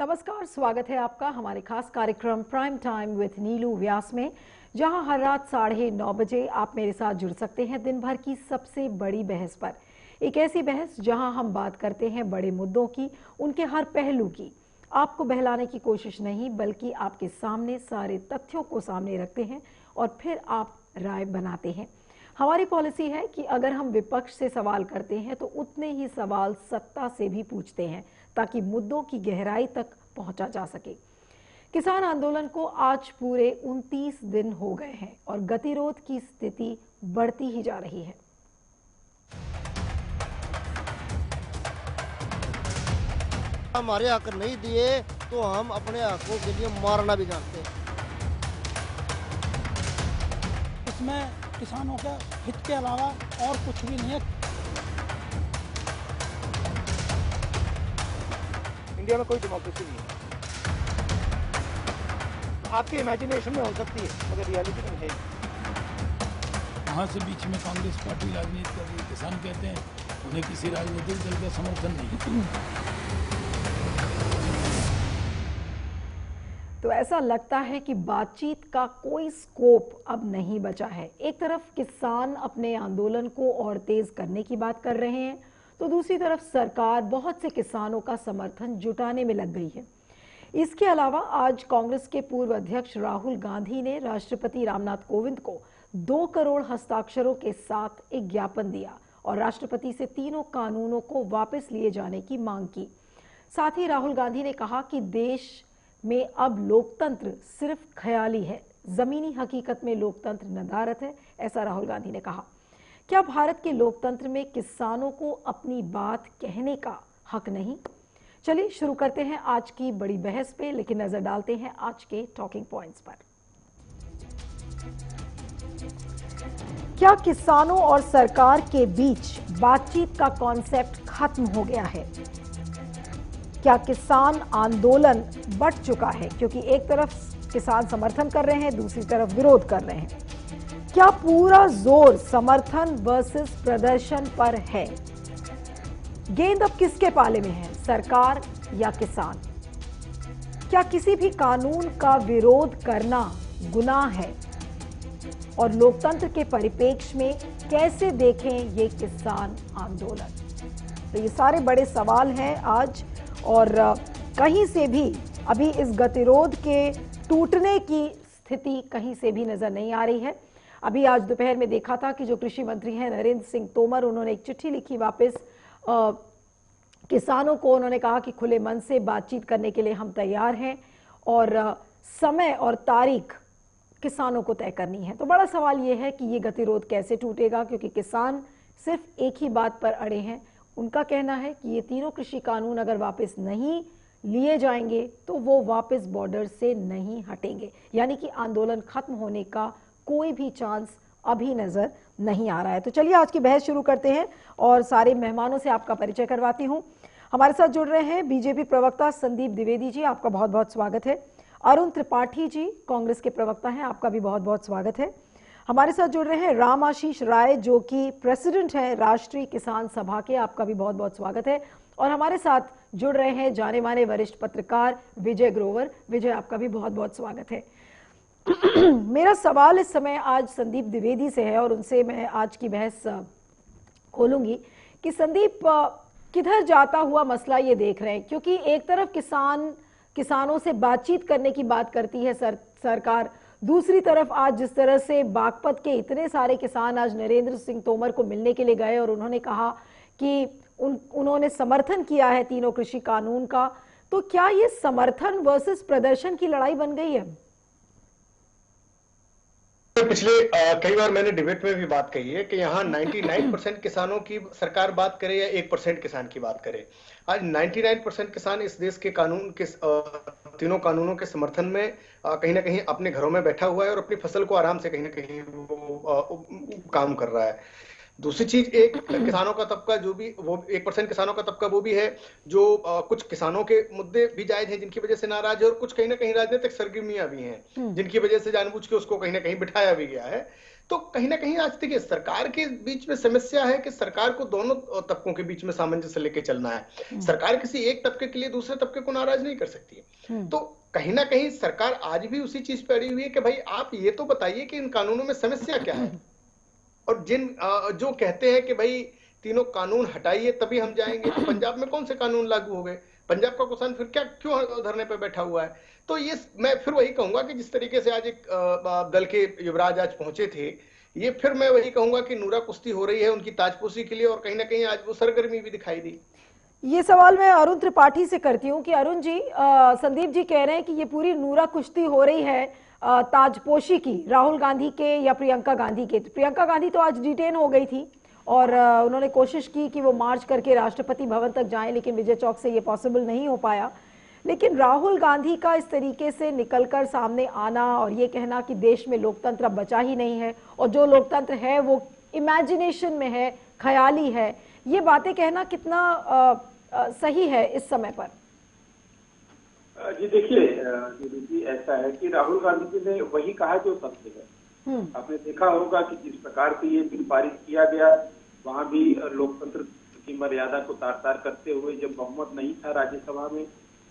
नमस्कार, स्वागत है आपका हमारे खास कार्यक्रम प्राइम टाइम विथ नीलू व्यास में, जहां हर रात 9:30 बजे आप मेरे साथ जुड़ सकते हैं दिन भर की सबसे बड़ी बहस पर। एक ऐसी बहस जहां हम बात करते हैं बड़े मुद्दों की, उनके हर पहलू की। आपको बहलाने की कोशिश नहीं, बल्कि आपके सामने सारे तथ्यों को सामने रखते हैं और फिर आप राय बनाते हैं। हमारी पॉलिसी है कि अगर हम विपक्ष से सवाल करते हैं तो उतने ही सवाल सत्ता से भी पूछते हैं, ताकि मुद्दों की गहराई तक पहुंचा जा सके। किसान आंदोलन को आज पूरे 29 दिन हो गए हैं और गतिरोध की स्थिति बढ़ती ही जा रही है। हमारे हक नहीं दिए तो हम अपने हकों के लिए मारना भी जानते हैं। इसमें किसानों के हित के अलावा और कुछ भी नहीं है। इंडिया में कोई डेमोक्रेसी नहीं है। आपके इमेजिनेशन में हो सकती है, मगर रियलिटी में है। वहाँ से बीच में कांग्रेस पार्टी राजनीति कर रही है। किसान कहते हैं उन्हें किसी राजनीतिक दल का समर्थन नहीं है। तो ऐसा लगता है कि बातचीत का कोई स्कोप अब नहीं बचा है। एक तरफ किसान अपने आंदोलन को और तेज करने की बात कर रहे हैं, तो दूसरी तरफ सरकार बहुत से किसानों का समर्थन जुटाने में लग गई है। इसके अलावा आज कांग्रेस के पूर्व अध्यक्ष राहुल गांधी ने राष्ट्रपति रामनाथ कोविंद को 2 करोड़ हस्ताक्षरों के साथ एक ज्ञापन दिया और राष्ट्रपति से तीनों कानूनों को वापस लिए जाने की मांग की। साथ ही राहुल गांधी ने कहा कि देश में अब लोकतंत्र सिर्फ ख्याली है, जमीनी हकीकत में लोकतंत्र नदारत है, ऐसा राहुल गांधी ने कहा। क्या भारत के लोकतंत्र में किसानों को अपनी बात कहने का हक नहीं? चलिए शुरू करते हैं आज की बड़ी बहस पे, लेकिन नजर डालते हैं आज के टॉकिंग पॉइंट्स पर। क्या किसानों और सरकार के बीच बातचीत का कॉन्सेप्ट खत्म हो गया है? क्या किसान आंदोलन बढ़ चुका है? क्योंकि एक तरफ किसान समर्थन कर रहे हैं, दूसरी तरफ विरोध कर रहे हैं। क्या पूरा जोर समर्थन वर्सेस प्रदर्शन पर है? गेंद अब किसके पाले में है, सरकार या किसान? क्या किसी भी कानून का विरोध करना गुनाह है? और लोकतंत्र के परिप्रेक्ष्य में कैसे देखें ये किसान आंदोलन? तो ये सारे बड़े सवाल हैं आज, और कहीं से भी अभी इस गतिरोध के टूटने की स्थिति कहीं से भी नजर नहीं आ रही है। अभी आज दोपहर में देखा था कि जो कृषि मंत्री हैं नरेंद्र सिंह तोमर, उन्होंने एक चिट्ठी लिखी वापस किसानों को। उन्होंने कहा कि खुले मन से बातचीत करने के लिए हम तैयार हैं और समय और तारीख किसानों को तय करनी है। तो बड़ा सवाल ये है कि ये गतिरोध कैसे टूटेगा, क्योंकि किसान सिर्फ एक ही बात पर अड़े हैं। उनका कहना है कि ये तीनों कृषि कानून अगर वापस नहीं लिए जाएंगे तो वो वापस बॉर्डर से नहीं हटेंगे, यानी कि आंदोलन खत्म होने का कोई भी चांस अभी नजर नहीं आ रहा है। तो चलिए आज की बहस शुरू करते हैं और सारे मेहमानों से आपका परिचय करवाती हूं। हमारे साथ जुड़ रहे हैं बीजेपी प्रवक्ता संदीप द्विवेदी जी, आपका बहुत बहुत स्वागत है। अरुण त्रिपाठी जी कांग्रेस के प्रवक्ता हैं, आपका भी बहुत बहुत स्वागत है। हमारे साथ जुड़ रहे हैं राम आशीष राय, जो कि प्रेसिडेंट हैं राष्ट्रीय किसान सभा के, आपका भी बहुत बहुत स्वागत है। और हमारे साथ जुड़ रहे हैं जाने माने वरिष्ठ पत्रकार विजय ग्रोवर। विजय, आपका भी बहुत बहुत स्वागत है। मेरा सवाल इस समय आज संदीप द्विवेदी से है और उनसे मैं आज की बहस खोलूंगी कि संदीप, किधर जाता हुआ मसला ये देख रहे हैं? क्योंकि एक तरफ किसानों से बातचीत करने की बात करती है सरकार, दूसरी तरफ आज जिस तरह से बागपत के इतने सारे किसान आज नरेंद्र सिंह तोमर को मिलने के लिए गए और उन्होंने कहा कि उन्होंने समर्थन किया है तीनों कृषि कानून का, तो क्या ये समर्थन वर्सेस प्रदर्शन की लड़ाई बन गई है? पिछले कई बार मैंने डिबेट में भी बात कही है कि यहाँ 99% किसानों की सरकार बात करे या 1% किसान की बात करे, आज 99% किसान इस देश के कानून के तीनों कानूनों के समर्थन में कहीं ना कहीं अपने घरों में बैठा हुआ है और अपनी फसल को आराम से कहीं ना कहीं वो काम कर रहा है। दूसरी चीज, एक किसानों का तबका जो भी, वो 1% किसानों का तबका वो भी है जो कुछ किसानों के मुद्दे भी जायज हैं जिनकी वजह से नाराज है, और कुछ कहीं ना कहीं राजनीतिक सरगर्मियां भी हैं जिनकी वजह से जानबूझ के उसको कहीं ना कहीं बिठाया भी गया है। तो कहीं ना कहीं आज देखिए सरकार के बीच में समस्या है कि सरकार को दोनों तबकों के बीच में सामंजस्य लेके चलना है। सरकार किसी एक तबके के लिए दूसरे तबके को नाराज नहीं कर सकती है। तो कहीं ना कहीं सरकार आज भी उसी चीज पे अड़ी हुई है कि भाई आप ये तो बताइए कि इन कानूनों में समस्या क्या है, और जो कहते हैं कि भाई तीनों कानून हटाइए तभी हम जाएंगे, तो पंजाब में कौन से कानून लागू हो गए? पंजाब का किसान फिर क्या क्यों धरने पे बैठा हुआ है? तो ये मैं फिर वही कहूंगा कि जिस तरीके से आज एक दल के युवराज आज पहुंचे थे, ये फिर मैं वही कहूंगा कि नूरा कुश्ती हो रही है उनकी ताजपोशी के लिए, और कहीं ना कहीं आज वो सरगर्मी भी दिखाई दी। ये सवाल मैं अरुण त्रिपाठी से करती हूँ कि अरुण जी, संदीप जी कह रहे हैं कि ये पूरी नूरा कुश्ती हो रही है ताजपोशी की, राहुल गांधी के या प्रियंका गांधी के। प्रियंका गांधी तो आज डिटेन हो गई थी और उन्होंने कोशिश की कि वो मार्च करके राष्ट्रपति भवन तक जाएं, लेकिन विजय चौक से ये पॉसिबल नहीं हो पाया। लेकिन राहुल गांधी का इस तरीके से निकलकर सामने आना और ये कहना कि देश में लोकतंत्र बचा ही नहीं है और जो लोकतंत्र है वो इमेजिनेशन में है, ख्याली है, ये बातें कहना कितना सही है इस समय पर? जी देखिए, ऐसा है कि राहुल गांधी जी ने वही कहा जो सत्य है। आपने देखा होगा कि जिस प्रकार से ये बिल पारित किया गया, वहां भी लोकतंत्र की मर्यादा को तार तार करते हुए, जब बहुमत नहीं था राज्यसभा में,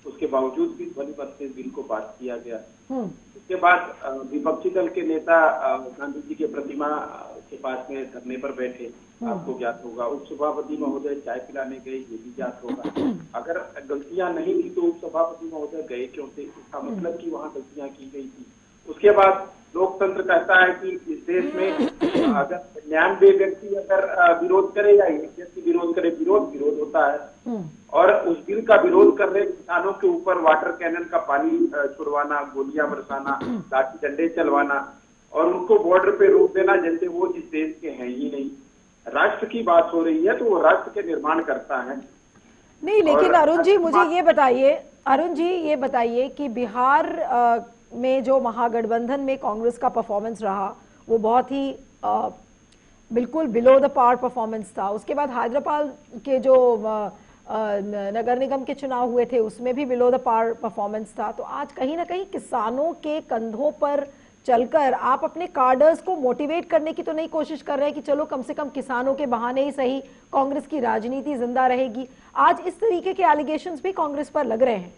उसके बावजूद भी ध्वनिमत से बिल को पास किया गया। उसके बाद विपक्षी दल के नेता गांधी जी के प्रतिमा के पास में धरने पर बैठे, आपको ज्ञात होगा। उप सभापति महोदय चाय पिलाने गए, ये भी ज्ञात होगा। अगर गलतियां नहीं थी तो उप सभापति महोदय गए क्यों थे? इसका मतलब कि वहां गलतियां की गई थी। उसके बाद लोकतंत्र कहता है कि इस देश में अगर 99 व्यक्ति अगर विरोध करे या एक व्यक्ति विरोध करे, विरोध होता है। और उस बिल का विरोध कर रहे किसानों के ऊपर वाटर कैनन का पानी छुड़वाना, गोलियां बरसाना, लाठी डंडे चलवाना और उनको बॉर्डर पे रोक देना जैसे वो इस देश के हैं ही नहीं। राष्ट्र की बात हो रही है तो वो राष्ट्र के निर्माण करता है। नहीं, लेकिन अरुण जी मुझे ये बताइए, अरुण जी ये बताइए कि बिहार में जो महागठबंधन में कांग्रेस का परफॉर्मेंस रहा वो बहुत ही बिल्कुल बिलो द पार परफॉर्मेंस था। उसके बाद हैदराबाद के जो नगर निगम के चुनाव हुए थे उसमें भी बिलो द पार परफॉर्मेंस था। तो आज कहीं ना कहीं किसानों के कंधों पर चलकर आप अपने कार्डर्स को मोटिवेट करने की तो नहीं कोशिश कर रहे कि चलो कम से कम किसानों के बहाने ही सही कांग्रेस की राजनीति जिंदा रहेगी? आज इस तरीके के एलिगेशंस भी कांग्रेस पर लग रहे हैं।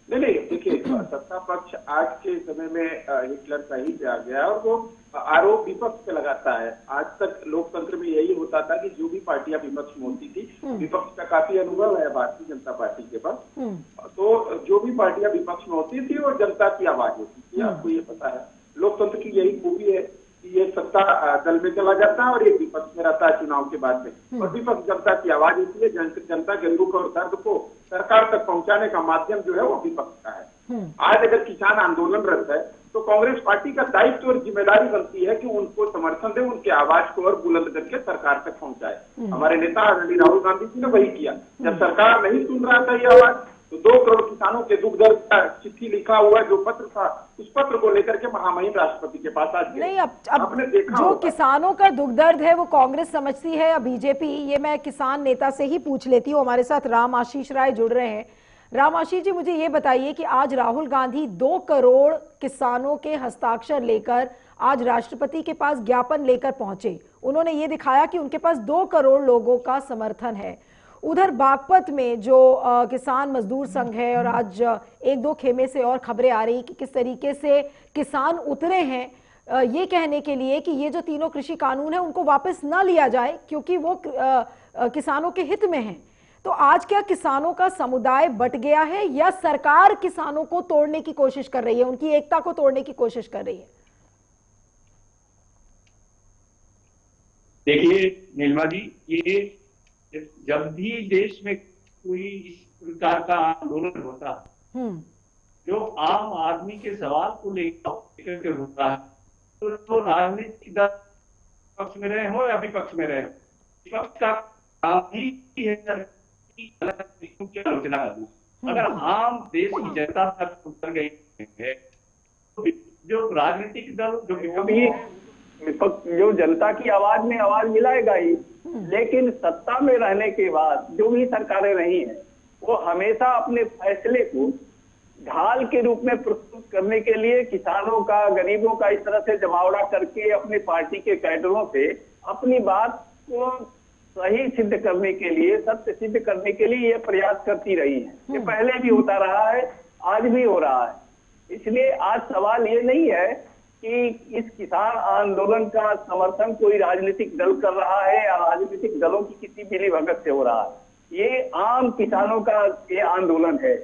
नहीं, देखिए, सत्ता पक्ष आज के समय में हिटलर का ही पे आ गया और वो आरोप विपक्ष पे लगाता है। आज तक लोकतंत्र में यही होता था कि जो भी पार्टियां विपक्ष में होती थी, विपक्ष का काफी अनुभव है भारतीय जनता पार्टी के पास, तो जो भी पार्टियां विपक्ष में होती थी वो जनता की आवाज होती थी। आपको ये पता है, लोकतंत्र की यही खूबी है कि ये सत्ता दल में चला जाता है और ये विपक्ष में रहता है चुनाव के बाद में, और विपक्ष जनता की आवाज होती है। जनता के दुख और दर्द को सरकार तक पहुंचाने का माध्यम जो है वो विपक्ष का है। आज अगर किसान आंदोलनरत है तो कांग्रेस पार्टी का दायित्व और जिम्मेदारी बनती है कि उनको समर्थन दे, उनके आवाज को और बुलंद करके सरकार तक पहुंचाए। हमारे नेता आदरणीय राहुल गांधी जी ने वही किया। जब सरकार नहीं सुन रहा था ये आवाज, तो 2 करोड़ किसानों के दुख दर्द का चिट्ठी लिखा हुआ जो पत्र था, उस पत्र को लेकर के महामहिम राष्ट्रपति के पास आज नहीं, अब जो किसानों का दुख दर्द है वो कांग्रेस समझती है या बीजेपी, ये मैं किसान नेता से ही पूछ लेती हूँ। हमारे साथ राम आशीष राय जुड़ रहे हैं। राम आशीष जी, मुझे ये बताइए कि आज राहुल गांधी 2 करोड़ किसानों के हस्ताक्षर लेकर आज राष्ट्रपति के पास ज्ञापन लेकर पहुंचे। उन्होंने ये दिखाया कि उनके पास 2 करोड़ लोगों का समर्थन है। उधर बागपत में जो किसान मजदूर संघ है, और आज 1-2 खेमे से और खबरें आ रही कि किस तरीके से किसान उतरे हैं ये कहने के लिए कि ये जो तीनों कृषि कानून है उनको वापस ना लिया जाए क्योंकि वो किसानों के हित में है। तो आज क्या किसानों का समुदाय बट गया है या सरकार किसानों को तोड़ने की कोशिश कर रही है, उनकी एकता को तोड़ने की कोशिश कर रही है? देखिए नीलिमा जी, ये जब भी देश में कोई इस प्रकार का आंदोलन होता है जो आम आदमी के सवाल को लेकर के होता है, तो राजनीतिक दल पक्ष में रहे हो या विपक्ष में रहे, विपक्ष का काम ही है आलोचना करना। अगर आम देश की जनता तक उतर गई है तो जो राजनीतिक दल जो जो जनता की आवाज में आवाज मिलाएगा ही, लेकिन सत्ता में रहने के बाद जो भी सरकारें रही हैं वो हमेशा अपने फैसले को ढाल के रूप में प्रस्तुत करने के लिए किसानों का, गरीबों का इस तरह से जमावड़ा करके अपनी पार्टी के कैडरों से अपनी बात को सही सिद्ध करने के लिए, सत्य सिद्ध करने के लिए ये प्रयास करती रही है। ये पहले भी होता रहा है, आज भी हो रहा है। इसलिए आज सवाल ये नहीं है कि इस किसान आंदोलन का समर्थन कोई राजनीतिक दल कर रहा है या राजनीतिक दलों की किसी मिलीभगत से हो रहा है। ये आम किसानों का ये आंदोलन है।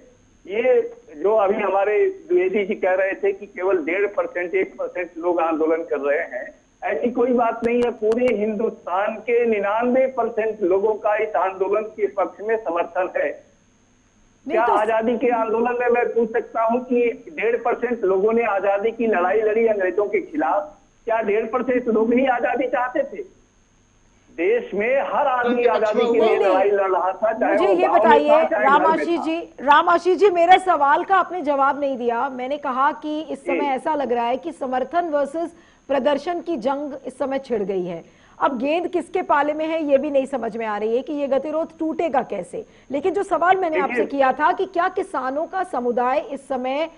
ये जो अभी हमारे द्विवेदी जी कह रहे थे कि केवल 1% 1% लोग आंदोलन कर रहे हैं, ऐसी कोई बात नहीं है। पूरे हिंदुस्तान के 99% लोगों का इस आंदोलन के पक्ष में समर्थन है। क्या आजादी के आंदोलन में मैं पूछ सकता हूं कि 1.5% लोगों ने आजादी की लड़ाई लड़ी अंग्रेजों के खिलाफ? क्या 1.5% लोग ही आजादी चाहते थे? देश में हर आदमी आजादी के लिए लड़ाई लड़ रहा था। मुझे ये बताइए रामाशीष जी, मेरे सवाल का आपने जवाब नहीं दिया। मैंने कहा कि इस समय ऐसा लग रहा है कि समर्थन वर्सेस प्रदर्शन की जंग इस समय छिड़ गई है। अब गेंद किसके पाले में है ये भी नहीं समझ में आ रही है कि ये गतिरोध टूटेगा कैसे। लेकिन जो सवाल मैंने आपसे किया था कि क्या किसानों का समुदाय इस समय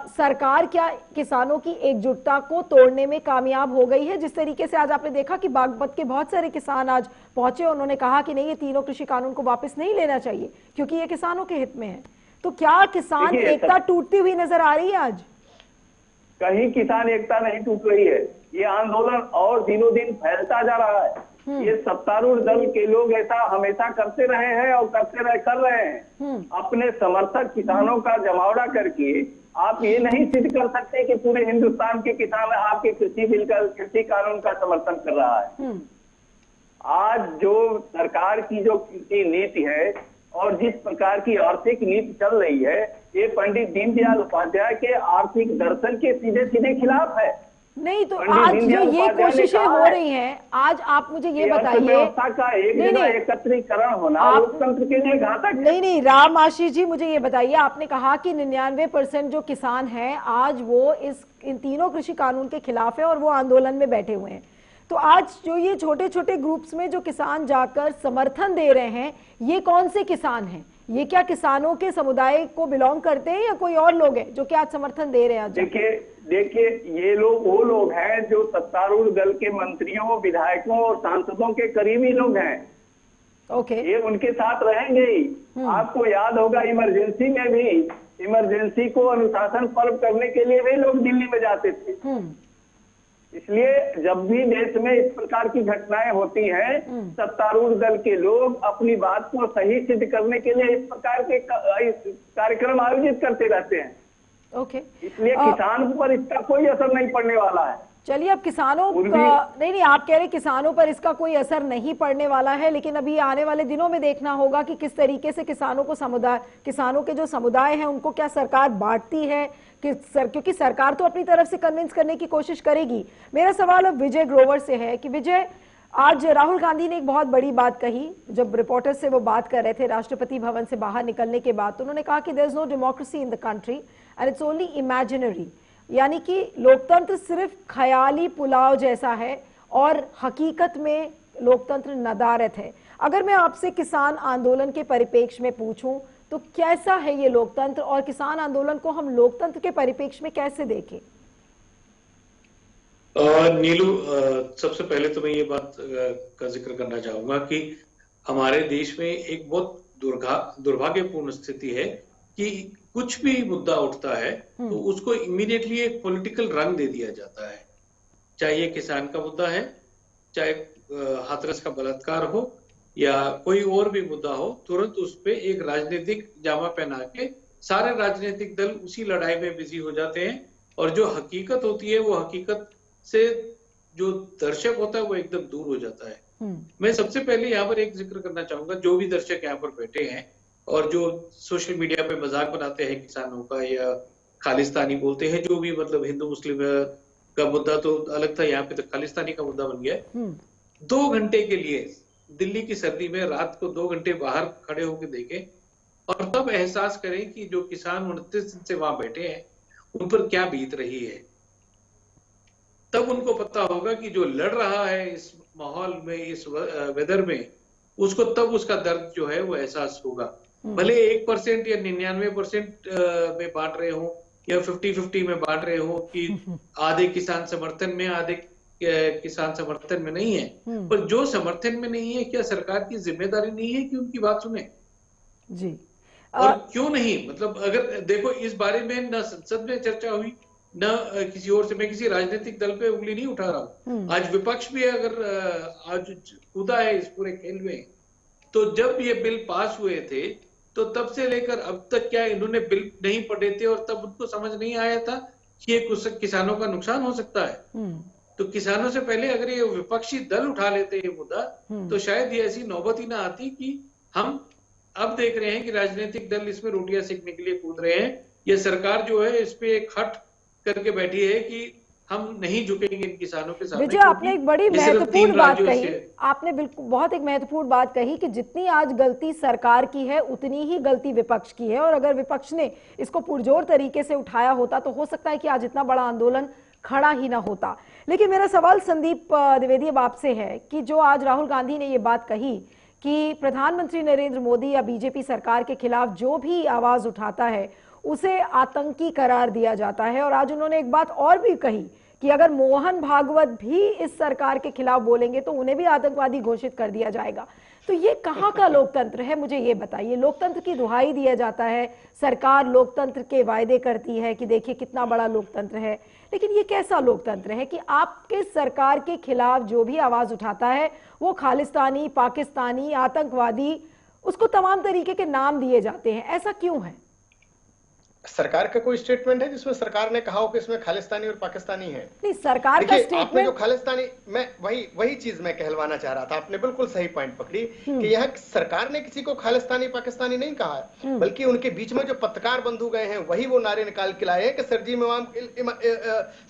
सरकार क्या किसानों की एकजुटता को तोड़ने में कामयाब हो गई है? जिस तरीके से आज आपने देखा कि बागपत के बहुत सारे किसान आज पहुंचे, उन्होंने कहा कि नहीं, ये तीनों कृषि कानून को वापस नहीं लेना चाहिए क्योंकि ये किसानों के हित में है। तो क्या किसान एकता टूटती हुई नजर आ रही है आज? कहीं किसान एकता नहीं टूट रही है। ये आंदोलन और दिनों दिन फैलता जा रहा है। ये सत्तारूढ़ दल के लोग ऐसा हमेशा करते रहे हैं और कर रहे हैं। अपने समर्थक किसानों का जमावड़ा करके आप ये नहीं सिद्ध कर सकते कि पूरे हिंदुस्तान के किसान आपके कृषि बिल का, कृषि कानून का समर्थन कर रहा है। आज जो सरकार की जो कृषि नीति है और जिस प्रकार की आर्थिक नीति चल रही है, ये पंडित दीनदयाल उपाध्याय के आर्थिक दर्शन के सीधे सीधे खिलाफ है। नहीं तो आज जो ये कोशिशें हो रही हैं, आज आप मुझे ये बताइए, व्यवस्था का एक जगह एकत्रीकरण होना लोकतंत्र के लिए घातक है। नहीं रामाशीष जी, मुझे ये बताइए, आपने कहा कि 99% जो किसान हैं आज वो इन तीनों कृषि कानून के खिलाफ है और वो आंदोलन में बैठे हुए हैं। तो आज जो ये छोटे छोटे ग्रुप्स में जो किसान जाकर समर्थन दे रहे हैं, ये कौन से किसान हैं? ये क्या किसानों के समुदाय को बिलोंग करते हैं या कोई और लोग हैं जो क्या आज समर्थन दे रहे हैं? देखिए ये लोग वो लोग हैं जो सत्तारूढ़ दल के मंत्रियों, विधायकों और सांसदों के करीबी लोग हैं। ओके, ये उनके साथ रहेंगे ही। आपको याद होगा इमरजेंसी में भी, इमरजेंसी को अनुशासन पर्व करने के लिए वे लोग दिल्ली में जाते थे। इसलिए जब भी देश में इस प्रकार की घटनाएं होती हैं, सत्तारूढ़ दल के लोग अपनी बात को सही सिद्ध करने के लिए इस प्रकार के कार्यक्रम आयोजित करते रहते हैं। ओके, इसलिए किसान पर इसका कोई असर नहीं पड़ने वाला है। चलिए, अब किसानों का नहीं, आप कह रहे किसानों पर इसका कोई असर नहीं पड़ने वाला है, लेकिन अभी आने वाले दिनों में देखना होगा कि किस तरीके से किसानों के जो समुदाय है उनको क्या सरकार बांटती है क्योंकि सरकार तो अपनी तरफ से कन्विंस करने की कोशिश करेगी। मेरा सवाल अब विजय ग्रोवर से है कि विजय, आज राहुल गांधी ने एक बहुत बड़ी बात कही। जब रिपोर्टर से वो बात कर रहे थे राष्ट्रपति भवन से बाहर निकलने के बाद, तो उन्होंने कहा कि there is no democracy in the country and it's only imaginary, यानी कि लोकतंत्र सिर्फ ख्याली पुलाव जैसा है और हकीकत में लोकतंत्र नदारत है। अगर मैं आपसे किसान आंदोलन के परिप्रेक्ष्य में पूछूं तो कैसा है ये लोकतंत्र और किसान आंदोलन को हम लोकतंत्र के परिप्रेक्ष्य में कैसे देखें? नीलू, सबसे पहले तो मैं ये बात का जिक्र करना चाहूंगा कि हमारे देश में एक बहुत दुर्भाग्यपूर्ण स्थिति है कि कुछ भी मुद्दा उठता है तो उसको इमीडिएटली एक पॉलिटिकल रंग दे दिया जाता है। चाहे ये किसान का मुद्दा है, चाहे हाथरस का बलात्कार हो या कोई और भी मुद्दा हो, तुरंत उस पे एक राजनीतिक जामा पहना के सारे राजनीतिक दल उसी लड़ाई में बिजी हो जाते हैं और जो हकीकत होती है वो हकीकत से जो दर्शक होता है वो एकदम दूर हो जाता है। मैं सबसे पहले यहाँ पर एक जिक्र करना चाहूंगा, जो भी दर्शक यहाँ पर बैठे हैं और जो सोशल मीडिया पे मजाक बनाते हैं किसानों का या खालिस्तानी बोलते हैं, जो भी मतलब हिंदू मुस्लिम का मुद्दा तो अलग था, यहाँ पे तो खालिस्तानी का मुद्दा बन गया है। 2 घंटे के लिए दिल्ली की सर्दी में रात को 2 घंटे बाहर खड़े होकर देखें और तब एहसास करें कि जो किसान 29 दिन से वहां बैठे हैं उन पर क्या बीत रही है। तब उनको पता होगा कि जो लड़ रहा है इस माहौल में, इस वेदर में, उसको तब उसका दर्द जो है वो एहसास होगा। भले 1% या 99% में बांट रहे हो या 50-50 में बांट रहे हो कि आधे किसान समर्थन में, आधे किसान समर्थन में नहीं है, पर जो समर्थन में नहीं है, क्या सरकार की जिम्मेदारी नहीं है कि उनकी बात सुने जी? और क्यों नहीं? मतलब अगर देखो, इस बारे में न संसद में चर्चा हुई, न किसी और से। मैं किसी राजनीतिक दल पे उंगली नहीं उठा रहा हूं। आज विपक्ष भी अगर आज कूदा है इस पूरे खेल में, तो जब ये बिल पास हुए थे तो तब से लेकर अब तक क्या इन्होंने बिल नहीं पढ़े थे और तब उनको समझ नहीं आया था कि ये किसानों का नुकसान हो सकता है? तो किसानों से पहले अगर ये विपक्षी दल उठा लेते ये मुद्दा, तो शायद ये ऐसी नौबत ही ना आती कि हम अब देख रहे हैं कि राजनीतिक दल इसमें रोटियां सेकने के लिए कूद रहे हैं। ये सरकार जो है इस पे एक हट करके बैठी है कि हम नहीं झुकेंगे इन किसानों के सामने। विजय, आपने एक बड़ी महत्वपूर्ण बात कही। आपने बिल्कुल बहुत एक महत्वपूर्ण बात कही कि जितनी आज गलती सरकार की है उतनी ही गलती विपक्ष की है, और अगर विपक्ष ने इसको पुरजोर तरीके से उठाया होता तो हो सकता है कि आज इतना बड़ा आंदोलन खड़ा ही ना होता। लेकिन मेरा सवाल संदीप द्विवेदी अब आपसे है कि जो आज राहुल गांधी ने ये बात कही कि प्रधानमंत्री नरेंद्र मोदी या बीजेपी सरकार के खिलाफ जो भी आवाज उठाता है उसे आतंकी करार दिया जाता है, और आज उन्होंने एक बात और भी कही कि अगर मोहन भागवत भी इस सरकार के खिलाफ बोलेंगे तो उन्हें भी आतंकवादी घोषित कर दिया जाएगा। तो ये कहाँ का लोकतंत्र है, मुझे ये बताइए। लोकतंत्र की दुहाई दिया जाता है, सरकार लोकतंत्र के वायदे करती है कि देखिए कितना बड़ा लोकतंत्र है, लेकिन ये कैसा लोकतंत्र है कि आपके सरकार के खिलाफ जो भी आवाज उठाता है वो खालिस्तानी, पाकिस्तानी, आतंकवादी, उसको तमाम तरीके के नाम दिए जाते हैं? ऐसा क्यों है? सरकार का कोई स्टेटमेंट है जिसमें सरकार ने कहा हो कि इसमें खालिस्तानी और पाकिस्तानी है? नहीं, सरकार का स्टेटमेंट। आपने जो खालिस्तानी, मैं वही चीज मैं कहलवाना चाह रहा था। आपने बिल्कुल सही पॉइंट पकड़ी कि यहाँ सरकार ने किसी को खालिस्तानी पाकिस्तानी नहीं कहा है, बल्कि उनके बीच में जो पत्रकार बंधु गए हैं वही वो नारे निकाल के लाए हैं कि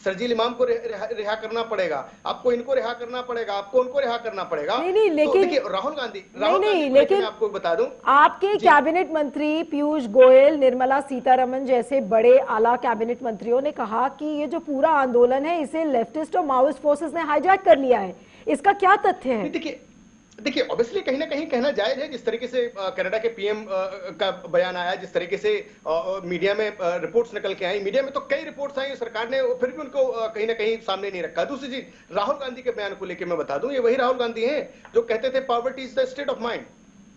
शर्जील इमाम को रिहा करना पड़ेगा, आपको इनको रिहा करना पड़ेगा, आपको उनको रिहा करना पड़ेगा। नहीं, लेकिन राहुल गांधी, लेकिन आपको बता दूं, आपके कैबिनेट मंत्री पीयूष गोयल, निर्मला सीतारमण जैसे बड़े आला कैबिनेट मंत्रियों ने कहा कि ये जो पूरा आंदोलन है इसे लेफ्टिस्ट और माओइस्ट फोर्सेस ने हाईजैक कर लिया है। इसका क्या तथ्य है? देखिए ऑब्वियसली कहीं ना कहीं कहना जायज है। जिस तरीके से कनाडा के पीएम का बयान आया, जिस तरीके से मीडिया में रिपोर्ट्स निकल के आई, मीडिया में तो कई रिपोर्ट्स आई, सरकार ने फिर भी उनको कहीं ना कहीं सामने नहीं रखा। दूसरी चीज, राहुल गांधी के बयान को लेकर मैं बता दूं, ये वही राहुल गांधी हैं जो कहते थे poverty is the state of mind.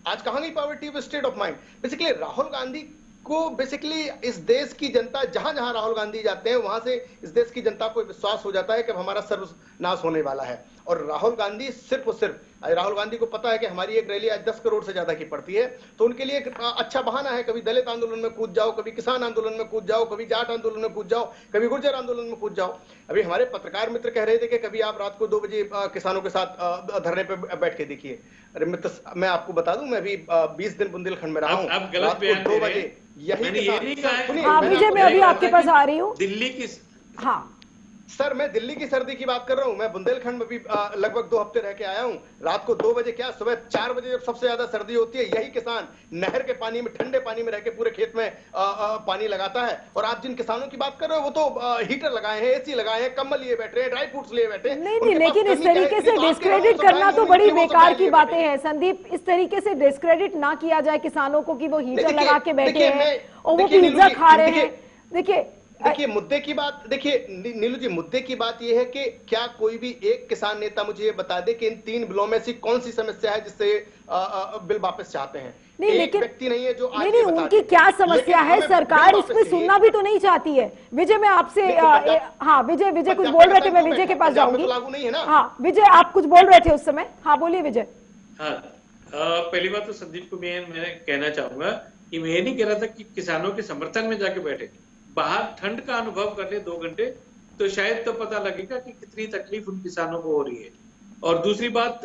आज कहां गई poverty is state of mind? Basically Rahul Gandhi को बेसिकली इस देश की जनता, जहां जहां राहुल गांधी जाते हैं वहां से इस देश की जनता को विश्वास हो जाता है कि हमारा सर्वनाश होने वाला है। और राहुल गांधी सिर्फ और सिर्फ, राहुल गांधी को पता है कि हमारी एक रैली आज 10 करोड़ से ज्यादा की पड़ती है, तो उनके लिए एक अच्छा बहाना है। कभी दलित आंदोलन में कूद जाओ, कभी किसान आंदोलन में कूद जाओ, कभी जाट आंदोलन में कूद जाओ, कभी गुर्जर आंदोलन में कूद जाओ। अभी हमारे पत्रकार मित्र कह रहे थे कि कभी आप रात को 2 बजे किसानों के साथ धरने पे बैठ के देखिए। अरे मित्र, मैं आपको बता दूं, मैं भी 20 दिन बुंदेलखंड में रहा हूं। आप गलत बयान 2 बजे यही विजय, मैं अभी आपके पास आ रही हूँ। दिल्ली की, हाँ सर, मैं दिल्ली की सर्दी की बात कर रहा हूं। मैं बुंदेलखंड में भी लगभग 2 हफ्ते रह के आया हूं। रात को 2 बजे क्या, सुबह 4 बजे जब सबसे ज्यादा सर्दी होती है, यही किसान नहर के पानी में, ठंडे पानी में रह के पूरे खेत में पानी लगाता है। और आप जिन किसानों की बात कर रहे हो वो तो हीटर लगाए हैं, एसी लगाए हैं, कंबल लिए बैठे हैं, ड्राई फ्रूट्स लिए बैठे हैं। नहीं, लेकिन इस तरीके से डिस्क्रेडिट करना तो बड़ी बेकार की बातें हैं संदीप। इस तरीके से डिस्क्रेडिट ना किया जाए किसानों को कि वो हीटर लगा के बैठे हैं और वो पिज्जा खा रहे हैं। देखिए मुद्दे की बात, देखिए नीलू जी, मुद्दे की बात यह है कि क्या कोई भी एक किसान नेता मुझे ये बता दे कि इन 3 बिलों में से कौन सी समस्या है जिससे बिल वापस चाहते हैं? नहीं, एक लेकिन व्यक्ति नहीं है जो आज नहीं, उनकी क्या समस्या है? सरकार इसमें सुनना भी तो नहीं चाहती है। विजय, मैं आपसे, हाँ विजय कुछ बोल रहे थे, मैं विजय के पास जाऊंगी। लागू नहीं है ना? हाँ विजय, आप कुछ बोल रहे थे उस समय। हाँ बोलिए विजय। हाँ, पहली बात तो संदीप को मैं कहना चाहूंगा कि मैं ये नहीं कह रहा था कि किसानों के समर्थन में जाके बैठे, बाहर ठंड का अनुभव कर ले 2 घंटे तो शायद तो पता लगेगा कि कितनी तकलीफ उन किसानों को हो रही है। और दूसरी बात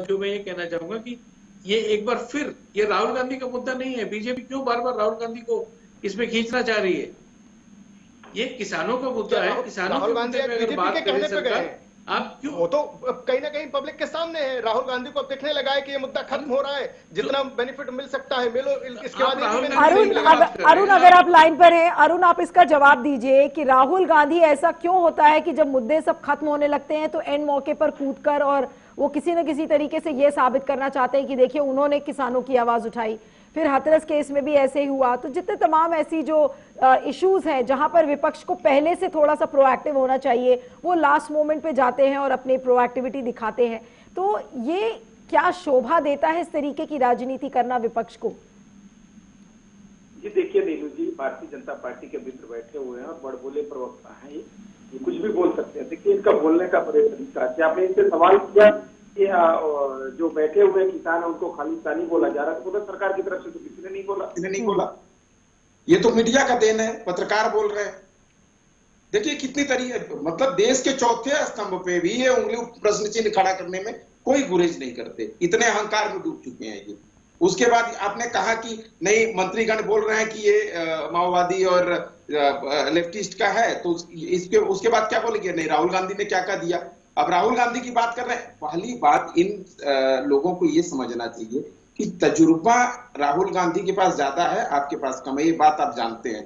जो मैं ये कहना चाहूंगा कि ये एक बार फिर, ये राहुल गांधी का मुद्दा नहीं है। बीजेपी क्यों बार बार राहुल गांधी को इसमें खींचना चाह रही है? ये किसानों का मुद्दा है। किसानों के मुद्दे पे अगर बात करें सरकार, आप क्यों? वो तो कहीं ना कहीं पब्लिक के सामने है। राहुल गांधी को अब दिखने लगा है कि ये मुद्दा खत्म हो रहा है, जितना बेनिफिट मिल सकता है मिलो, इसके बाद अरुण, अगर आप लाइन पर हैं, अरुण आप इसका जवाब दीजिए कि राहुल गांधी ऐसा क्यों होता है कि जब मुद्दे सब खत्म होने लगते हैं तो एंड मौके पर कूदकर और वो किसी न किसी तरीके से ये साबित करना चाहते हैं कि देखिए उन्होंने किसानों की आवाज उठाई। फिर हाथरस केस में भी ऐसे ही हुआ। तो जितने तमाम ऐसी जो इश्यूज हैं जहां पर विपक्ष को पहले से थोड़ा सा प्रोएक्टिव होना चाहिए, वो लास्ट मोमेंट पे जाते हैं और अपनी प्रोएक्टिविटी दिखाते हैं। तो ये क्या शोभा देता है इस तरीके की राजनीति करना विपक्ष को? जी देखिए नीलू जी, भारतीय जनता पार्टी के मित्र बैठे हुए हैं और बड़बोले प्रवक्ता हैं, ये कुछ भी बोल सकते हैं। देखिए इनका बोलने का बड़े तरीका है। आपने इनसे सवाल किया कि जो बैठे हुए किसान है उनको खालिस्तानी बोला जा रहा है, तो सरकार की तरफ से तो किसी ने नहीं बोला। ये तो मीडिया का देन है, पत्रकार बोल रहे हैं। देखिए कितनी तरीके, मतलब देश के चौथे स्तंभ पे भी ये उंगली प्रश्न चिन्ह खड़ा करने में कोई गुरेज नहीं करते, इतने अहंकार में डूब चुके हैं ये। उसके बाद आपने कहा कि नहीं, मंत्रीगण बोल रहे हैं कि ये माओवादी और लेफ्टिस्ट का है, तो उसके बाद क्या बोलेंगे? नहीं, राहुल गांधी ने क्या क्या दिया। अब राहुल गांधी की बात कर रहे हैं। पहली बात, इन लोगों को ये समझना चाहिए कि तजुर्बा राहुल गांधी के पास ज्यादा है, आपके पास कम है, ये बात आप जानते हैं।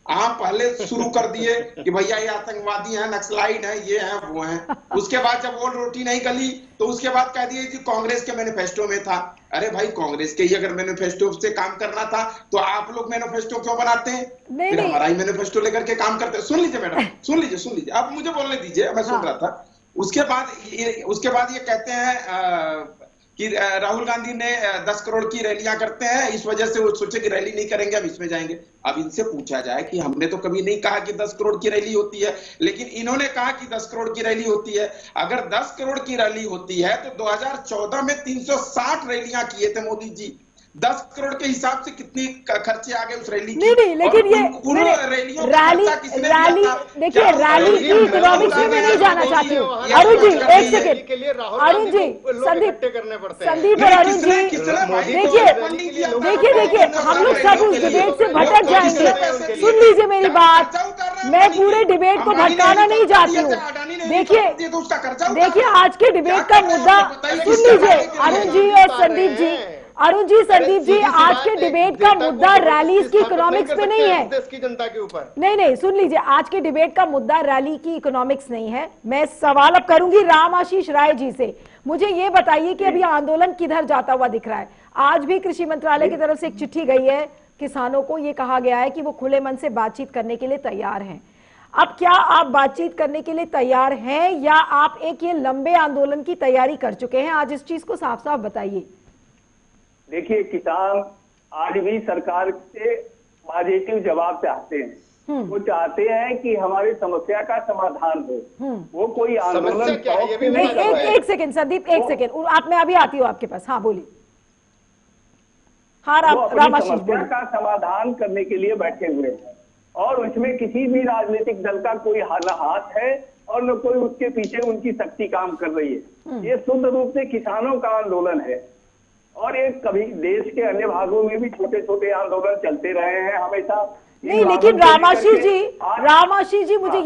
आप पहले शुरू कर दिए कि भैया ये आतंकवादी हैं, नक्सलाइट हैं, ये हैं, वो हैं। उसके बाद जब वो रोटी नहीं गली तो उसके बाद कह दिए कि कांग्रेस के मैनिफेस्टो में था। अरे भाई, कांग्रेस के ही अगर मैनिफेस्टो से काम करना था तो आप लोग मैनिफेस्टो क्यों बनाते हैं? फिर हमारा ही मैनिफेस्टो लेकर के काम करते हैं। सुन लीजिए मैडम, सुन लीजिए, आप मुझे बोलने दीजिए, मैं सुन रहा था। उसके बाद ये कहते हैं कि राहुल गांधी ने 10 करोड़ की रैलियां करते हैं, इस वजह से वो सोचे कि रैली नहीं करेंगे, अब इसमें जाएंगे। अब इनसे पूछा जाए कि हमने तो कभी नहीं कहा कि 10 करोड़ की रैली होती है, लेकिन इन्होंने कहा कि 10 करोड़ की रैली होती है। अगर 10 करोड़ की रैली होती है तो 2014 में 360 रैलियां किए थे मोदी जी। 10 करोड़ के हिसाब से कितनी खर्चे आ गए उस रैली की? नहीं, लेकिन ये रैली देखिए, रैली की इकोनॉमिक्स में मैं नहीं जाना चाहती हूँ। अरुण जी एक सेकंड, अरुण जी, संदीप और अरुण जी, देखिए हम लोग सब उस डिबेट से भटक जाएंगे। सुन लीजिए मेरी बात, मैं पूरे डिबेट को भटकाना नहीं चाहती हूँ। देखिए आज के डिबेट का मुद्दा सुन लीजिए अरुण जी और संदीप जी। संदीप जी, आज के डिबेट का मुद्दा रैलीज की इकोनॉमिक्स पे नहीं है, देश की जनता के ऊपर। नहीं, सुन लीजिए, आज के डिबेट का मुद्दा रैली की इकोनॉमिक्स नहीं है। मैं सवाल अब करूंगी राम आशीष राय जी से। मुझे ये बताइए कि अभी आंदोलन किधर जाता हुआ दिख रहा है? आज भी कृषि मंत्रालय की तरफ से एक चिट्ठी गई है किसानों को, ये कहा गया है कि वो खुले मन से बातचीत करने के लिए तैयार हैं। अब क्या आप बातचीत करने के लिए तैयार हैं या आप एक ये लंबे आंदोलन की तैयारी कर चुके हैं? आज इस चीज को साफ साफ बताइए। देखिए, किसान आज भी सरकार से पॉजिटिव जवाब चाहते हैं। वो चाहते हैं कि हमारी समस्या का समाधान हो। वो कोई आंदोलन एक सेकंड संदीप, एक सेकंड, आप मैं अभी आती हूँ आपके पास। हाँ बोलिए। हाँ समस्या का समाधान करने के लिए बैठे हुए हैं और उसमें किसी भी राजनीतिक दल का कोई हाथ है और न कोई उसके पीछे उनकी शक्ति काम कर रही है। ये शुद्ध रूप से किसानों का आंदोलन है और ये कभी देश के अन्य भागों में भी छोटे छोटे आंदोलन चलते रहे हैं हमेशा। नहीं, लेकिन रामाशीष जी मुझे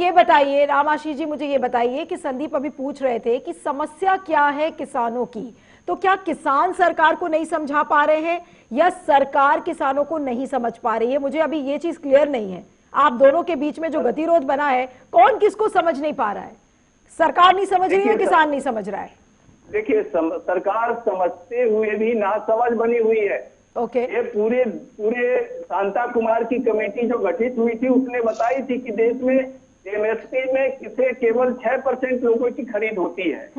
ये बताइए कि संदीप अभी पूछ रहे थे कि समस्या क्या है किसानों की, तो क्या किसान सरकार को नहीं समझा पा रहे हैं या सरकार किसानों को नहीं समझ पा रही है? मुझे अभी ये चीज क्लियर नहीं है। आप दोनों के बीच में जो गतिरोध बना है, कौन किसको समझ नहीं पा रहा है? सरकार नहीं समझ रही है, किसान नहीं समझ रहा है? देखिए, सरकार समझते हुए भी नासमझ बनी हुई है। ओके। ये पूरे शांता कुमार की कमेटी जो गठित हुई थी उसने बताई थी कि देश में एमएसपी में केवल 6% लोगों की खरीद होती है।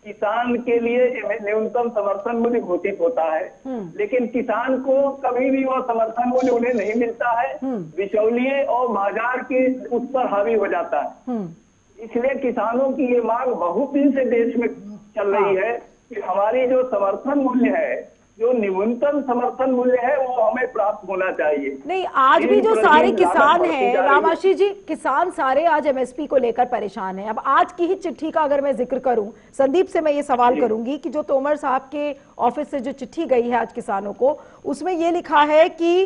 किसान के लिए न्यूनतम समर्थन मूल्य घोषित होता है, लेकिन किसान को कभी भी वह समर्थन मूल्य उन्हें नहीं मिलता है। बिचौलिए और बाजार के उस पर हावी हो जाता है। इसलिए किसानों की ये मांग बहुत दिन से देश में चल रही है कि हमारी जो समर्थन मूल्य है, जो न्यूनतम समर्थन मूल्य है, वो हमें प्राप्त होना चाहिए। नहीं, आज भी जो सारे किसान हैं रामाशीष जी, किसान सारे आज एमएसपी को लेकर परेशान हैं। अब आज की ही चिट्ठी का अगर मैं जिक्र करूं, संदीप से मैं ये सवाल करूंगी कि जो तोमर साहब के ऑफिस से जो चिट्ठी गई है आज किसानों को, उसमें ये लिखा है कि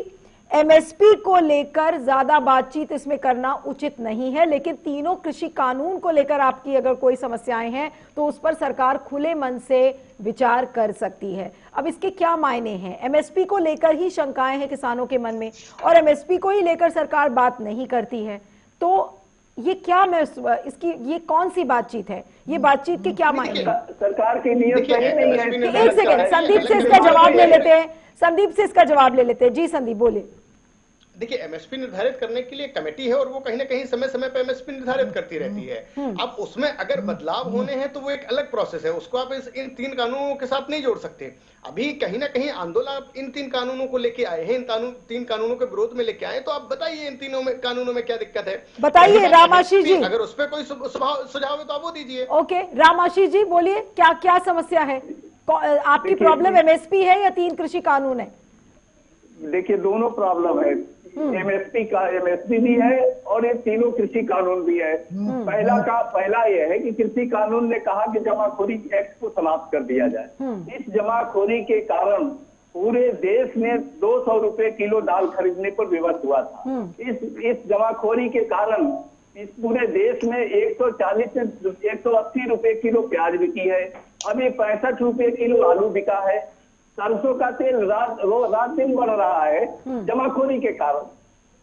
एमएसपी को लेकर ज्यादा बातचीत इसमें करना उचित नहीं है, लेकिन तीनों कृषि कानून को लेकर आपकी अगर कोई समस्याएं हैं तो उस पर सरकार खुले मन से विचार कर सकती है। अब इसके क्या मायने हैं? एमएसपी को लेकर ही शंकाएं हैं किसानों के मन में और एमएसपी को ही लेकर सरकार बात नहीं करती है, तो ये क्या मैं इसकी ये कौन सी बातचीत है? ये बातचीत के क्या मायने? सरकार की नीयत सही नहीं है। एक सेकंड, संदीप से इसका जवाब ले लेते हैं, संदीप से इसका जवाब ले लेते हैं। जी संदीप बोलिए। देखिए, एमएसपी निर्धारित करने के लिए कमेटी है और वो कहीं ना कहीं समय समय पर एमएसपी निर्धारित करती रहती है। अब उसमें अगर बदलाव होने हैं तो वो एक अलग प्रोसेस है, उसको आप इन 3 कानूनों के साथ नहीं जोड़ सकते। अभी कहीं ना कहीं आंदोलन इन 3 कानूनों को लेके आए हैं, इन 3 कानूनों के विरोध में लेके आए, तो आप बताइए इन तीनों में कानूनों में क्या दिक्कत है? बताइए रामाशीष जी, अगर उस पर कोई सुझाव है तो आप वो दीजिए। ओके रामाशीष जी बोलिए, क्या क्या समस्या है? आपकी प्रॉब्लम एमएसपी है या 3 कृषि कानून है? देखिए, दोनों प्रॉब्लम है। एमएसपी भी है और ये तीनों कृषि कानून भी है। पहला ये है कि कृषि कानून ने कहा कि जमाखोरी एक्ट को समाप्त कर दिया जाए। इस जमाखोरी के कारण पूरे देश में 200 रुपए किलो दाल खरीदने पर विवश हुआ था। इस जमाखोरी के कारण इस पूरे देश में 140 से 180 रुपए किलो प्याज बिकी है। अभी 65 रुपए किलो आलू बिका है। सरसों का तेल रात दिन बढ़ रहा है जमाखोरी के कारण।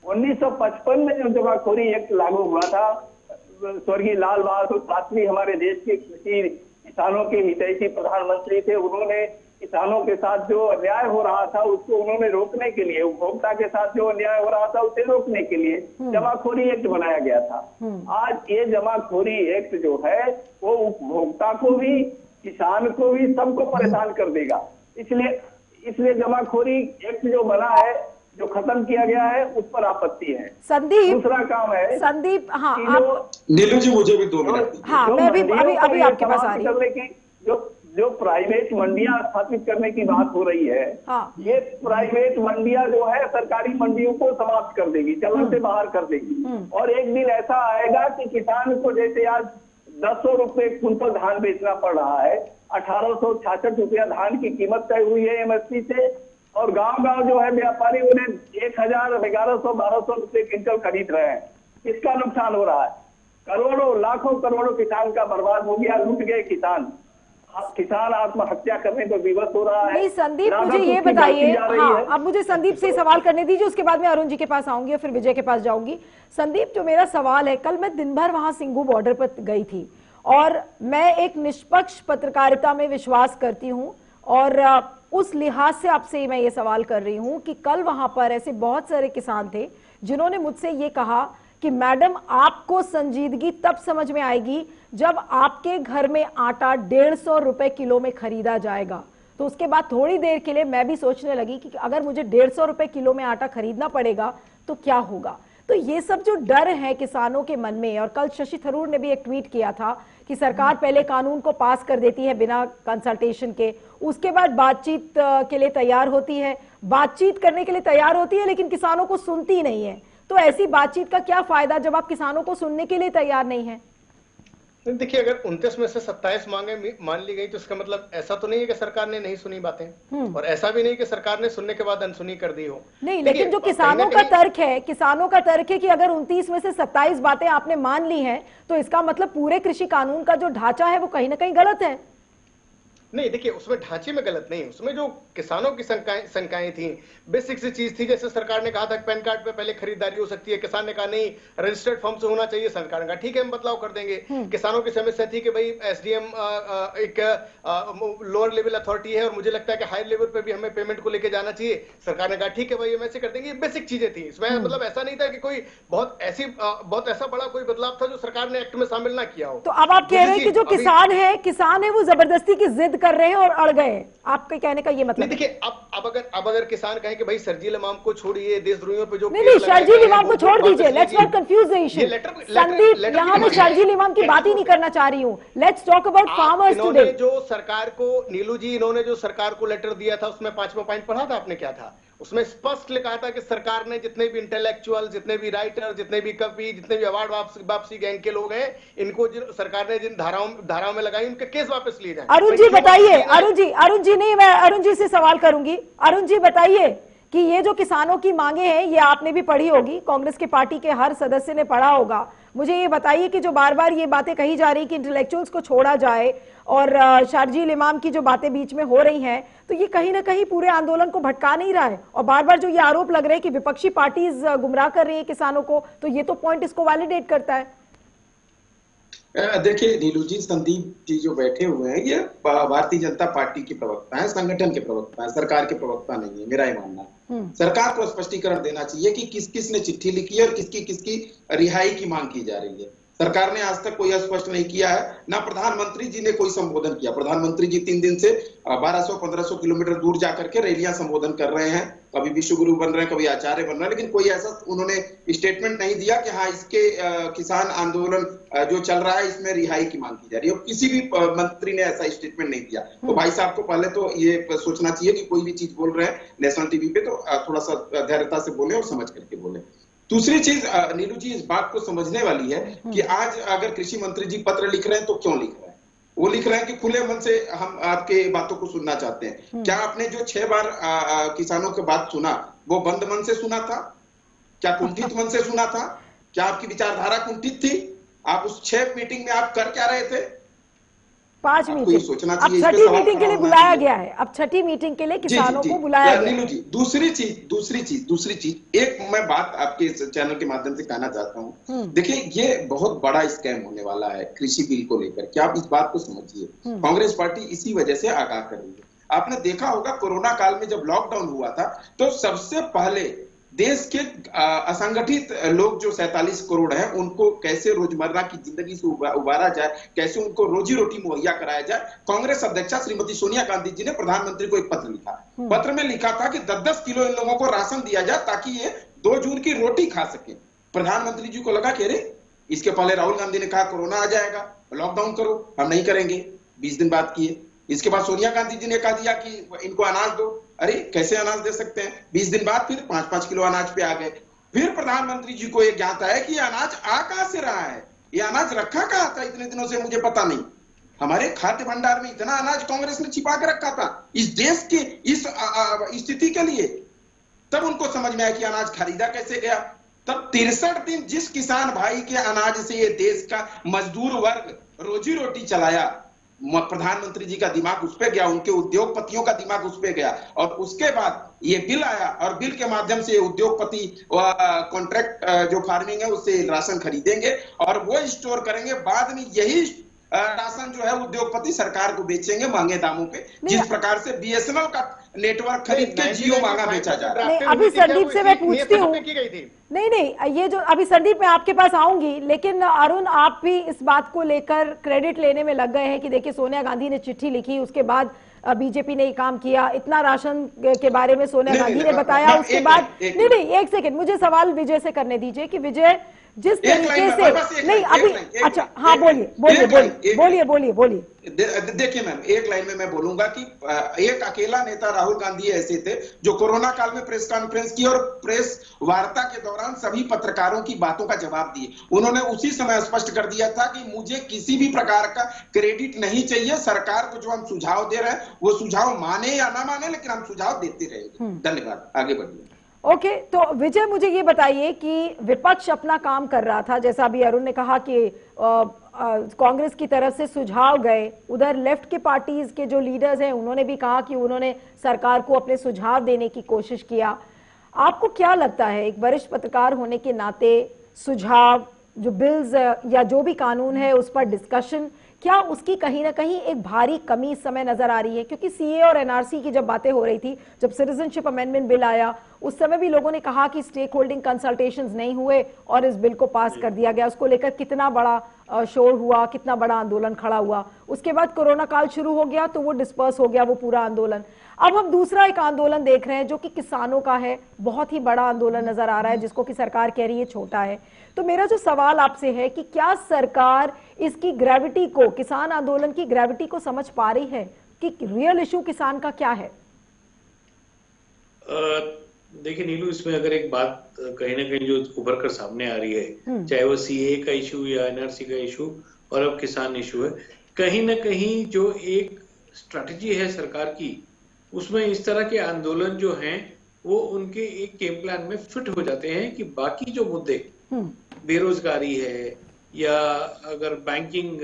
1955 में जो जमाखोरी एक्ट लागू हुआ था, स्वर्गीय लाल बहादुर शास्त्री हमारे देश के किसानों के हितैषी प्रधानमंत्री थे। उन्होंने किसानों के साथ जो अन्याय हो रहा था उसको उन्होंने रोकने के लिए, उपभोक्ता के साथ जो अन्याय हो रहा था उसे रोकने के लिए जमाखोरी एक्ट बनाया गया था। आज ये जमाखोरी एक्ट जो है वो उपभोक्ता को भी, किसान को भी, सबको परेशान कर देगा। इसलिए जमाखोरी एक्ट जो बना है, जो खत्म किया गया है, उस पर आपत्ति है। संदीप, दूसरा काम है संदीप, हाँ नीलू जी मुझे भी 2 मिनट। हाँ मैं भी अभी आपके पास आ रही हूँ। जो प्राइवेट मंडियां स्थापित करने की बात हो रही है, ये प्राइवेट मंडियां जो है सरकारी मंडियों को समाप्त कर देगी, चलन से बाहर कर देगी। और एक दिन ऐसा आएगा कि किसान को, जैसे आज 1000 रुपए कुंटल धान बेचना पड़ रहा है, 1866 रुपया धान की कीमत तय हुई है एमएसपी से, और गांव जो है व्यापारी उन्हें 1000, 1100, 1200 रुपए क्विंटल खरीद रहे हैं। किसका नुकसान हो रहा है? करोड़ों, लाखों करोड़ों किसान का बर्बाद हो गया, लूट गए किसान। किसान आत्महत्या करने पर विवश हो रहा है। नहीं संदीप, मुझे ये बताइए, हाँ अब मुझे संदीप से सवाल करने दीजिए, उसके बाद मैं अरुण जी के पास आऊंगी और फिर विजय के पास जाऊंगी। संदीप, जो मेरा सवाल है, कल मैं दिन भर वहां सिंघू बॉर्डर पर गई थी और मैं एक निष्पक्ष पत्रकारिता में विश्वास करती हूं और उस लिहाज से आपसे मैं ये सवाल कर रही हूं कि कल वहां पर ऐसे बहुत सारे किसान थे जिन्होंने मुझसे ये कहा कि मैडम, आपको संजीदगी तब समझ में आएगी जब आपके घर में आटा 150 रुपए किलो में खरीदा जाएगा। तो उसके बाद थोड़ी देर के लिए मैं भी सोचने लगी कि अगर मुझे 150 रुपए किलो में आटा खरीदना पड़ेगा तो क्या होगा। तो ये सब जो डर है किसानों के मन में, और कल शशि थरूर ने भी एक ट्वीट किया था कि सरकार पहले कानून को पास कर देती है बिना कंसल्टेशन के, उसके बाद बातचीत के लिए तैयार होती है, बातचीत करने के लिए तैयार होती है लेकिन किसानों को सुनती नहीं है। तो ऐसी बातचीत का क्या फायदा जब आप किसानों को सुनने के लिए तैयार नहीं है? देखिए, अगर 29 में से 27 मांगे मान ली गई तो इसका मतलब ऐसा तो नहीं है कि सरकार ने नहीं सुनी बातें, और ऐसा भी नहीं कि सरकार ने सुनने के बाद अनसुनी कर दी हो। नहीं, लेकिन जो किसानों का तर्क है कि अगर 29 में से 27 बातें आपने मान ली हैं तो इसका मतलब पूरे कृषि कानून का जो ढांचा है वो कहीं ना कहीं गलत है। नहीं, देखिए, उसमें ढांचे में गलत नहीं, उसमें जो किसानों की शंकाएं थी, बेसिक सी चीज थी। जैसे सरकार ने कहा था पैन कार्ड पे पहले खरीदारी हो सकती है, किसान ने कहा नहीं रजिस्टर्ड फॉर्म से होना चाहिए, सरकार ने कहा ठीक है हम बदलाव कर देंगे। किसानों की समस्या थी कि भाई एसडीएम एक लोअर लेवल अथॉरिटी है और मुझे लगता है कि हायर लेवल पे भी हमें पेमेंट को लेकर जाना चाहिए, सरकार ने कहा ठीक है भाई हम ऐसे कर देंगे। बेसिक चीजें थी, इसमें मतलब ऐसा नहीं था कि कोई बहुत ऐसा बड़ा कोई बदलाव था जो सरकार ने एक्ट में शामिल ना किया हो। तो अब आप कह रहे हैं कि जो किसान है वो जबरदस्ती की जिद कर रहे हैं और अड़ गए, आपके कहने का ये मतलब? नहीं, देखिए, अब अगर किसान कहें कि भाई शर्जील इमाम को छोड़िए, देशद्रोहियों पे जो नहीं, शर्जील इमाम को छोड़ दीजिए, let's not confuse the issue. Sandeep, यहाँ मैं शर्जील इमाम की बात ही नहीं करना चाह रही हूँ, let's talk about farmers today. जो सरकार को, नीलू जी, इन्होंने जो सरकार को लेटर दिया था उसमें 5वां पॉइंट पढ़ा था आपने? क्या था उसमें? स्पष्ट लिखा था कि सरकार ने जितने भी इंटेलेक्चुअल, जितने भी राइटर, जितने भी कवि, जितने भी अवार्ड वापसी गैंग के लोग हैं, इनको सरकार ने जिन धाराओं में लगाई उनके केस वापस लिए जाए। अरुण जी बताइए, अरुण जी नहीं, मैं अरुण जी से सवाल करूंगी। अरुण जी बताइए कि ये जो किसानों की मांगे हैं, ये आपने भी पढ़ी होगी, कांग्रेस के पार्टी के हर सदस्य ने पढ़ा होगा। मुझे ये बताइए कि जो बार बार ये बातें कही जा रही कि इंटेलेक्चुअल्स को छोड़ा जाए और शारजील इमाम की जो बातें बीच में हो रही हैं, तो ये कहीं ना कहीं पूरे आंदोलन को भटका नहीं रहा है? और बार बार जो ये आरोप लग रहे हैं कि विपक्षी पार्टीज गुमराह कर रही है किसानों को, तो ये तो पॉइंट इसको वैलिडेट करता है। देखिए नीलू जी, संदीप जी जो बैठे हुए हैं, ये भारतीय जनता पार्टी के प्रवक्ता हैं, संगठन के प्रवक्ता हैं, सरकार के प्रवक्ता नहीं है। मेरा ये मानना है सरकार को स्पष्टीकरण देना चाहिए कि किस किस ने चिट्ठी लिखी है और किसकी किसकी रिहाई की मांग की जा रही है। सरकार ने आज तक कोई स्पष्ट नहीं किया है, ना प्रधानमंत्री जी ने कोई संबोधन किया। प्रधानमंत्री जी 3 दिन से 1200-1500 किलोमीटर दूर जाकर के रैलियां संबोधन कर रहे हैं, कभी विश्वगुरु बन रहे हैं, कभी आचार्य बन रहे हैं, लेकिन कोई ऐसा उन्होंने स्टेटमेंट नहीं दिया कि हाँ इसके किसान आंदोलन जो चल रहा है इसमें रिहाई की मांग की जा रही है। और किसी भी मंत्री ने ऐसा स्टेटमेंट नहीं दिया। तो भाई साहब को पहले तो ये सोचना चाहिए कि कोई भी चीज बोल रहे हैं नेशनल टीवी पे तो थोड़ा सा धैर्यता से बोले और समझ करके बोले। दूसरी चीज नीलू जी, इस बात को समझने वाली है कि आज अगर कृषि मंत्री जी पत्र लिख रहे हैं तो क्यों लिख रहे हैं? वो लिख रहे हैं कि खुले मन से हम आपके बातों को सुनना चाहते हैं। क्या आपने जो 6 बार किसानों की बात सुना वो बंद मन से सुना था? क्या कुंठित मन से सुना था? क्या आपकी विचारधारा कुंठित थी? आप उस 6 मीटिंग में आप कर क्या रहे थे? 5 मीटिंग, अब छठी मीटिंग के लिए बुलाया गया है। अब छठी मीटिंग के लिए किसानों को बुलाया गया। नीलू जी, दूसरी चीज एक मैं बात आपके चैनल के माध्यम से कहना चाहता हूँ। देखिए, ये बहुत बड़ा स्कैम होने वाला है कृषि बिल को लेकर के, आप इस बात को समझिए। कांग्रेस पार्टी इसी वजह से आगाह कर रही है। आपने देखा होगा कोरोना काल में जब लॉकडाउन हुआ था तो सबसे पहले देश के असंगठित लोग जो 47 करोड़ हैं उनको कैसे रोजमर्रा की जिंदगी से उबारा जाए, कैसे उनको रोजी रोटी मुहैया कराया जाए। कांग्रेस अध्यक्षा श्रीमती सोनिया गांधी जी ने प्रधानमंत्री को एक पत्र लिखा। पत्र में लिखा था कि 10-10 किलो इन लोगों को राशन दिया जाए ताकि ये 2 जून की रोटी खा सके। प्रधानमंत्री जी को लगा कि अरे इसके पहले राहुल गांधी ने कहा कोरोना आ जाएगा, लॉकडाउन करो, हम नहीं करेंगे। 20 दिन बाद किए। इसके बाद सोनिया गांधी जी ने कह दिया कि इनको अनाज दो। अरे कैसे अनाज दे सकते हैं? 20 दिन बाद फिर 5-5 किलो अनाज पे आ गए। फिर प्रधानमंत्री जी को ये ज्ञात है कि ये अनाज आ कहां से रहा है, ये अनाज रखा कहां था इतने दिनों से, मुझे पता नहीं। हमारे खाद्य भंडार में इतना अनाज कांग्रेस ने छिपा के रखा था इस देश के इस स्थिति के लिए। तब उनको समझ में आया कि अनाज खरीदा कैसे गया। तब 63 दिन जिस किसान भाई के अनाज से ये देश का मजदूर वर्ग रोजी रोटी चलाया, प्रधानमंत्री जी का दिमाग उस पे गया, उनके उद्योगपतियों का दिमाग उस पे गया। और उसके बाद ये बिल आया और बिल के माध्यम से उद्योगपति कॉन्ट्रैक्ट जो फार्मिंग है उससे राशन खरीदेंगे और वो स्टोर करेंगे। बाद में यही राशन जो है उद्योगपति सरकार को बेचेंगे महंगे दामों पे, जिस प्रकार से बीएसएनएल का नेटवर्क खरीद के जियो महंगा बेचा जा रहा है। अभी संदीप से मैं पूछती हूँ, नहीं, ये जो अभी संदीप मैं आपके पास आऊंगी, लेकिन अरुण आप भी इस बात को लेकर क्रेडिट लेने में लग गए हैं कि देखिए सोनिया गांधी ने चिट्ठी लिखी, उसके बाद बीजेपी ने काम किया, इतना राशन के बारे में सोनिया गांधी ने बताया, उसके बाद नहीं, एक सेकंड मुझे सवाल विजय से करने दीजिए कि विजय जिस तरीके से नहीं अभी अच्छा हाँ बोलिए। देखिए मैम, एक लाइन में मैं बोलूंगा कि एक अकेला नेता राहुल गांधी ऐसे थे जो कोरोना काल में प्रेस कॉन्फ्रेंस की और प्रेस वार्ता के दौरान सभी पत्रकारों की बातों का जवाब दिए। उन्होंने उसी समय स्पष्ट कर दिया था कि मुझे किसी भी प्रकार का क्रेडिट नहीं चाहिए, सरकार को जो हम सुझाव दे रहे हैं वो सुझाव माने या ना माने लेकिन हम सुझाव देते रहेंगे। धन्यवाद, आगे बढ़िए। ओके, तो विजय मुझे ये बताइए कि विपक्ष अपना काम कर रहा था, जैसा अभी अरुण ने कहा कि कांग्रेस की तरफ से सुझाव गए, उधर लेफ्ट के पार्टीज के जो लीडर्स हैं उन्होंने भी कहा कि उन्होंने सरकार को अपने सुझाव देने की कोशिश किया। आपको क्या लगता है, एक वरिष्ठ पत्रकार होने के नाते सुझाव, जो बिल्स या जो भी कानून है उस पर डिस्कशन, क्या उसकी कहीं ना कहीं एक भारी कमी इस समय नजर आ रही है? क्योंकि सीए और एनआरसी की जब बातें हो रही थी, जब सिटीजनशिप अमेंडमेंट बिल आया, उस समय भी लोगों ने कहा कि स्टेक होल्डिंग कंसल्टेशंस नहीं हुए और इस बिल को पास कर दिया गया। उसको लेकर कितना बड़ा शोर हुआ, कितना बड़ा आंदोलन खड़ा हुआ। उसके बाद कोरोना काल शुरू हो गया तो वो डिस्पर्स हो गया वो पूरा आंदोलन। अब हम दूसरा एक आंदोलन देख रहे हैं जो कि किसानों का है, बहुत ही बड़ा आंदोलन नजर आ रहा है जिसको कि सरकार कह रही है छोटा है। तो मेरा जो सवाल आपसे है कि क्या सरकार इसकी ग्रेविटी को, किसान आंदोलन की ग्रेविटी को समझ पा रही है कि रियल इशू किसान का क्या है? देखिए नीलू, इसमें अगर एक बात कहीं ना कहीं जो उभर कर सामने आ रही है, चाहे वो सीए का इशू या एनआरसी का इशू और अब किसान इशू है, कहीं ना कहीं जो एक स्ट्रेटजी है सरकार की, उसमें इस तरह के आंदोलन जो हैं वो उनके एक गेम प्लान में फिट हो जाते हैं कि बाकी जो मुद्दे बेरोजगारी है या अगर बैंकिंग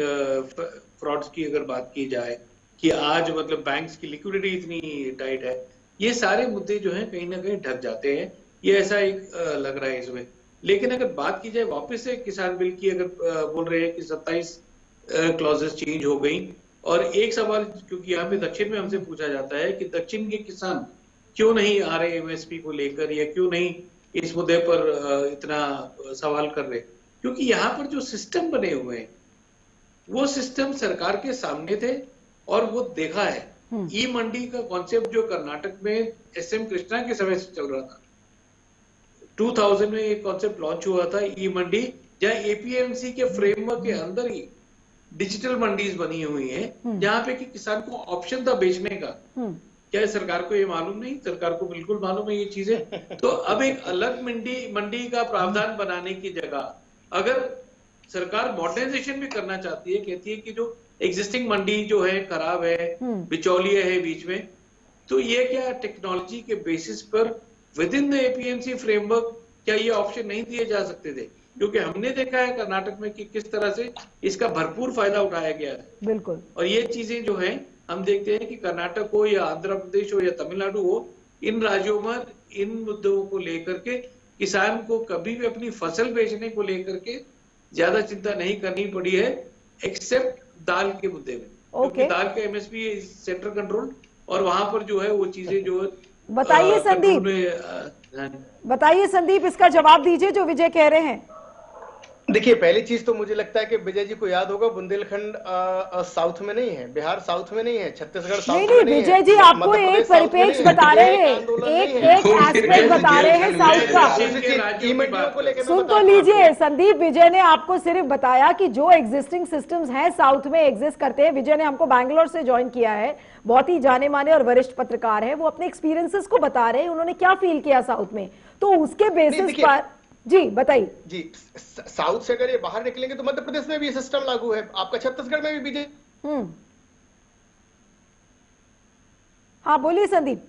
फ्रॉड्स की अगर बात की जाए कि आज मतलब बैंक्स की लिक्विडिटी इतनी टाइट है, ये सारे मुद्दे जो हैं कहीं ना कहीं ढक जाते हैं, ये ऐसा एक लग रहा है इसमें। लेकिन अगर बात की जाए वापस से किसान बिल की, अगर बोल रहे हैं कि 27 क्लॉजेस चेंज हो गई, और एक सवाल क्योंकि यहाँ पे दक्षिण में हमसे पूछा जाता है कि दक्षिण के किसान क्यों नहीं आ रहे एमएसपी को लेकर, या क्यों नहीं इस मुद्दे पर इतना सवाल कर रहे, क्योंकि यहाँ पर जो सिस्टम बने हुए हैं वो सिस्टम सरकार के सामने थे और वो देखा है। ई मंडी का कॉन्सेप्ट जो कर्नाटक में एसएम कृष्णा के समय से चल रहा था, 2000 में एक कॉन्सेप्ट लॉन्च हुआ था ई मंडी, जहां एपीएमसी के फ्रेमवर्क के अंदर ही डिजिटल मंडीज बनी हुई हैं, जहां पे कि किसान को ऑप्शन था बेचने का। क्या सरकार को ये मालूम नहीं? सरकार को बिल्कुल मालूम है ये चीजें। तो अब एक अलग मंडी का प्रावधान बनाने की जगह अगर सरकार मॉडर्नाइजेशन भी करना चाहती है, कहती है कि जो एग्जिस्टिंग मंडी जो है खराब है, बिचौलिए है बीच में, तो ये क्या टेक्नोलॉजी के बेसिस पर with in the APMC framework क्या ये ऑप्शन नहीं दिए जा सकते थे? क्योंकि हमने देखा है कर्नाटक में कि किस तरह से इसका भरपूर फायदा उठाया गया है। बिल्कुल। और ये चीजें जो हैं हम देखते हैं कि कर्नाटक हो या आंध्र प्रदेश हो या तमिलनाडु हो, इन राज्यों में इन मुद्दों को लेकर के किसान को कभी भी अपनी फसल बेचने को लेकर के ज्यादा चिंता नहीं करनी पड़ी है, एक्सेप्ट दाल के मुद्दे में। क्योंकि दाल का एमएसपी सेंट्रल कंट्रोल, और वहां पर जो है वो चीजें जो बताइए संदीप, बताइए संदीप, इसका जवाब दीजिए जो विजय कह रहे हैं। देखिए, पहली चीज तो मुझे लगता है कि विजय जी को याद होगा बुंदेलखंड साउथ में नहीं है, बिहार साउथ में नहीं है, छत्तीसगढ़ साउथ में नहीं है। विजय जी आपको एक परिप्रेक्ष्य बता रहे हैं, एक एस्पेक्ट बता रहे हैं साउथ का। सुन तो लीजिए संदीप, विजय ने आपको सिर्फ बताया कि जो एग्जिस्टिंग सिस्टम्स हैं साउथ में एग्जिस्ट करते हैं। विजय ने हमको बैंगलोर से ज्वाइन किया है, बहुत ही जाने माने और वरिष्ठ पत्रकार है, वो अपने एक्सपीरियंसेस को बता रहे हैं, उन्होंने क्या फील किया साउथ में, तो उसके बेसिस पर जी बताइए। जी, साउथ से अगर ये बाहर निकलेंगे तो मध्य प्रदेश में भी ये सिस्टम लागू है, आपका छत्तीसगढ़ में भी बीजेपी। हाँ बोलिए संदीप।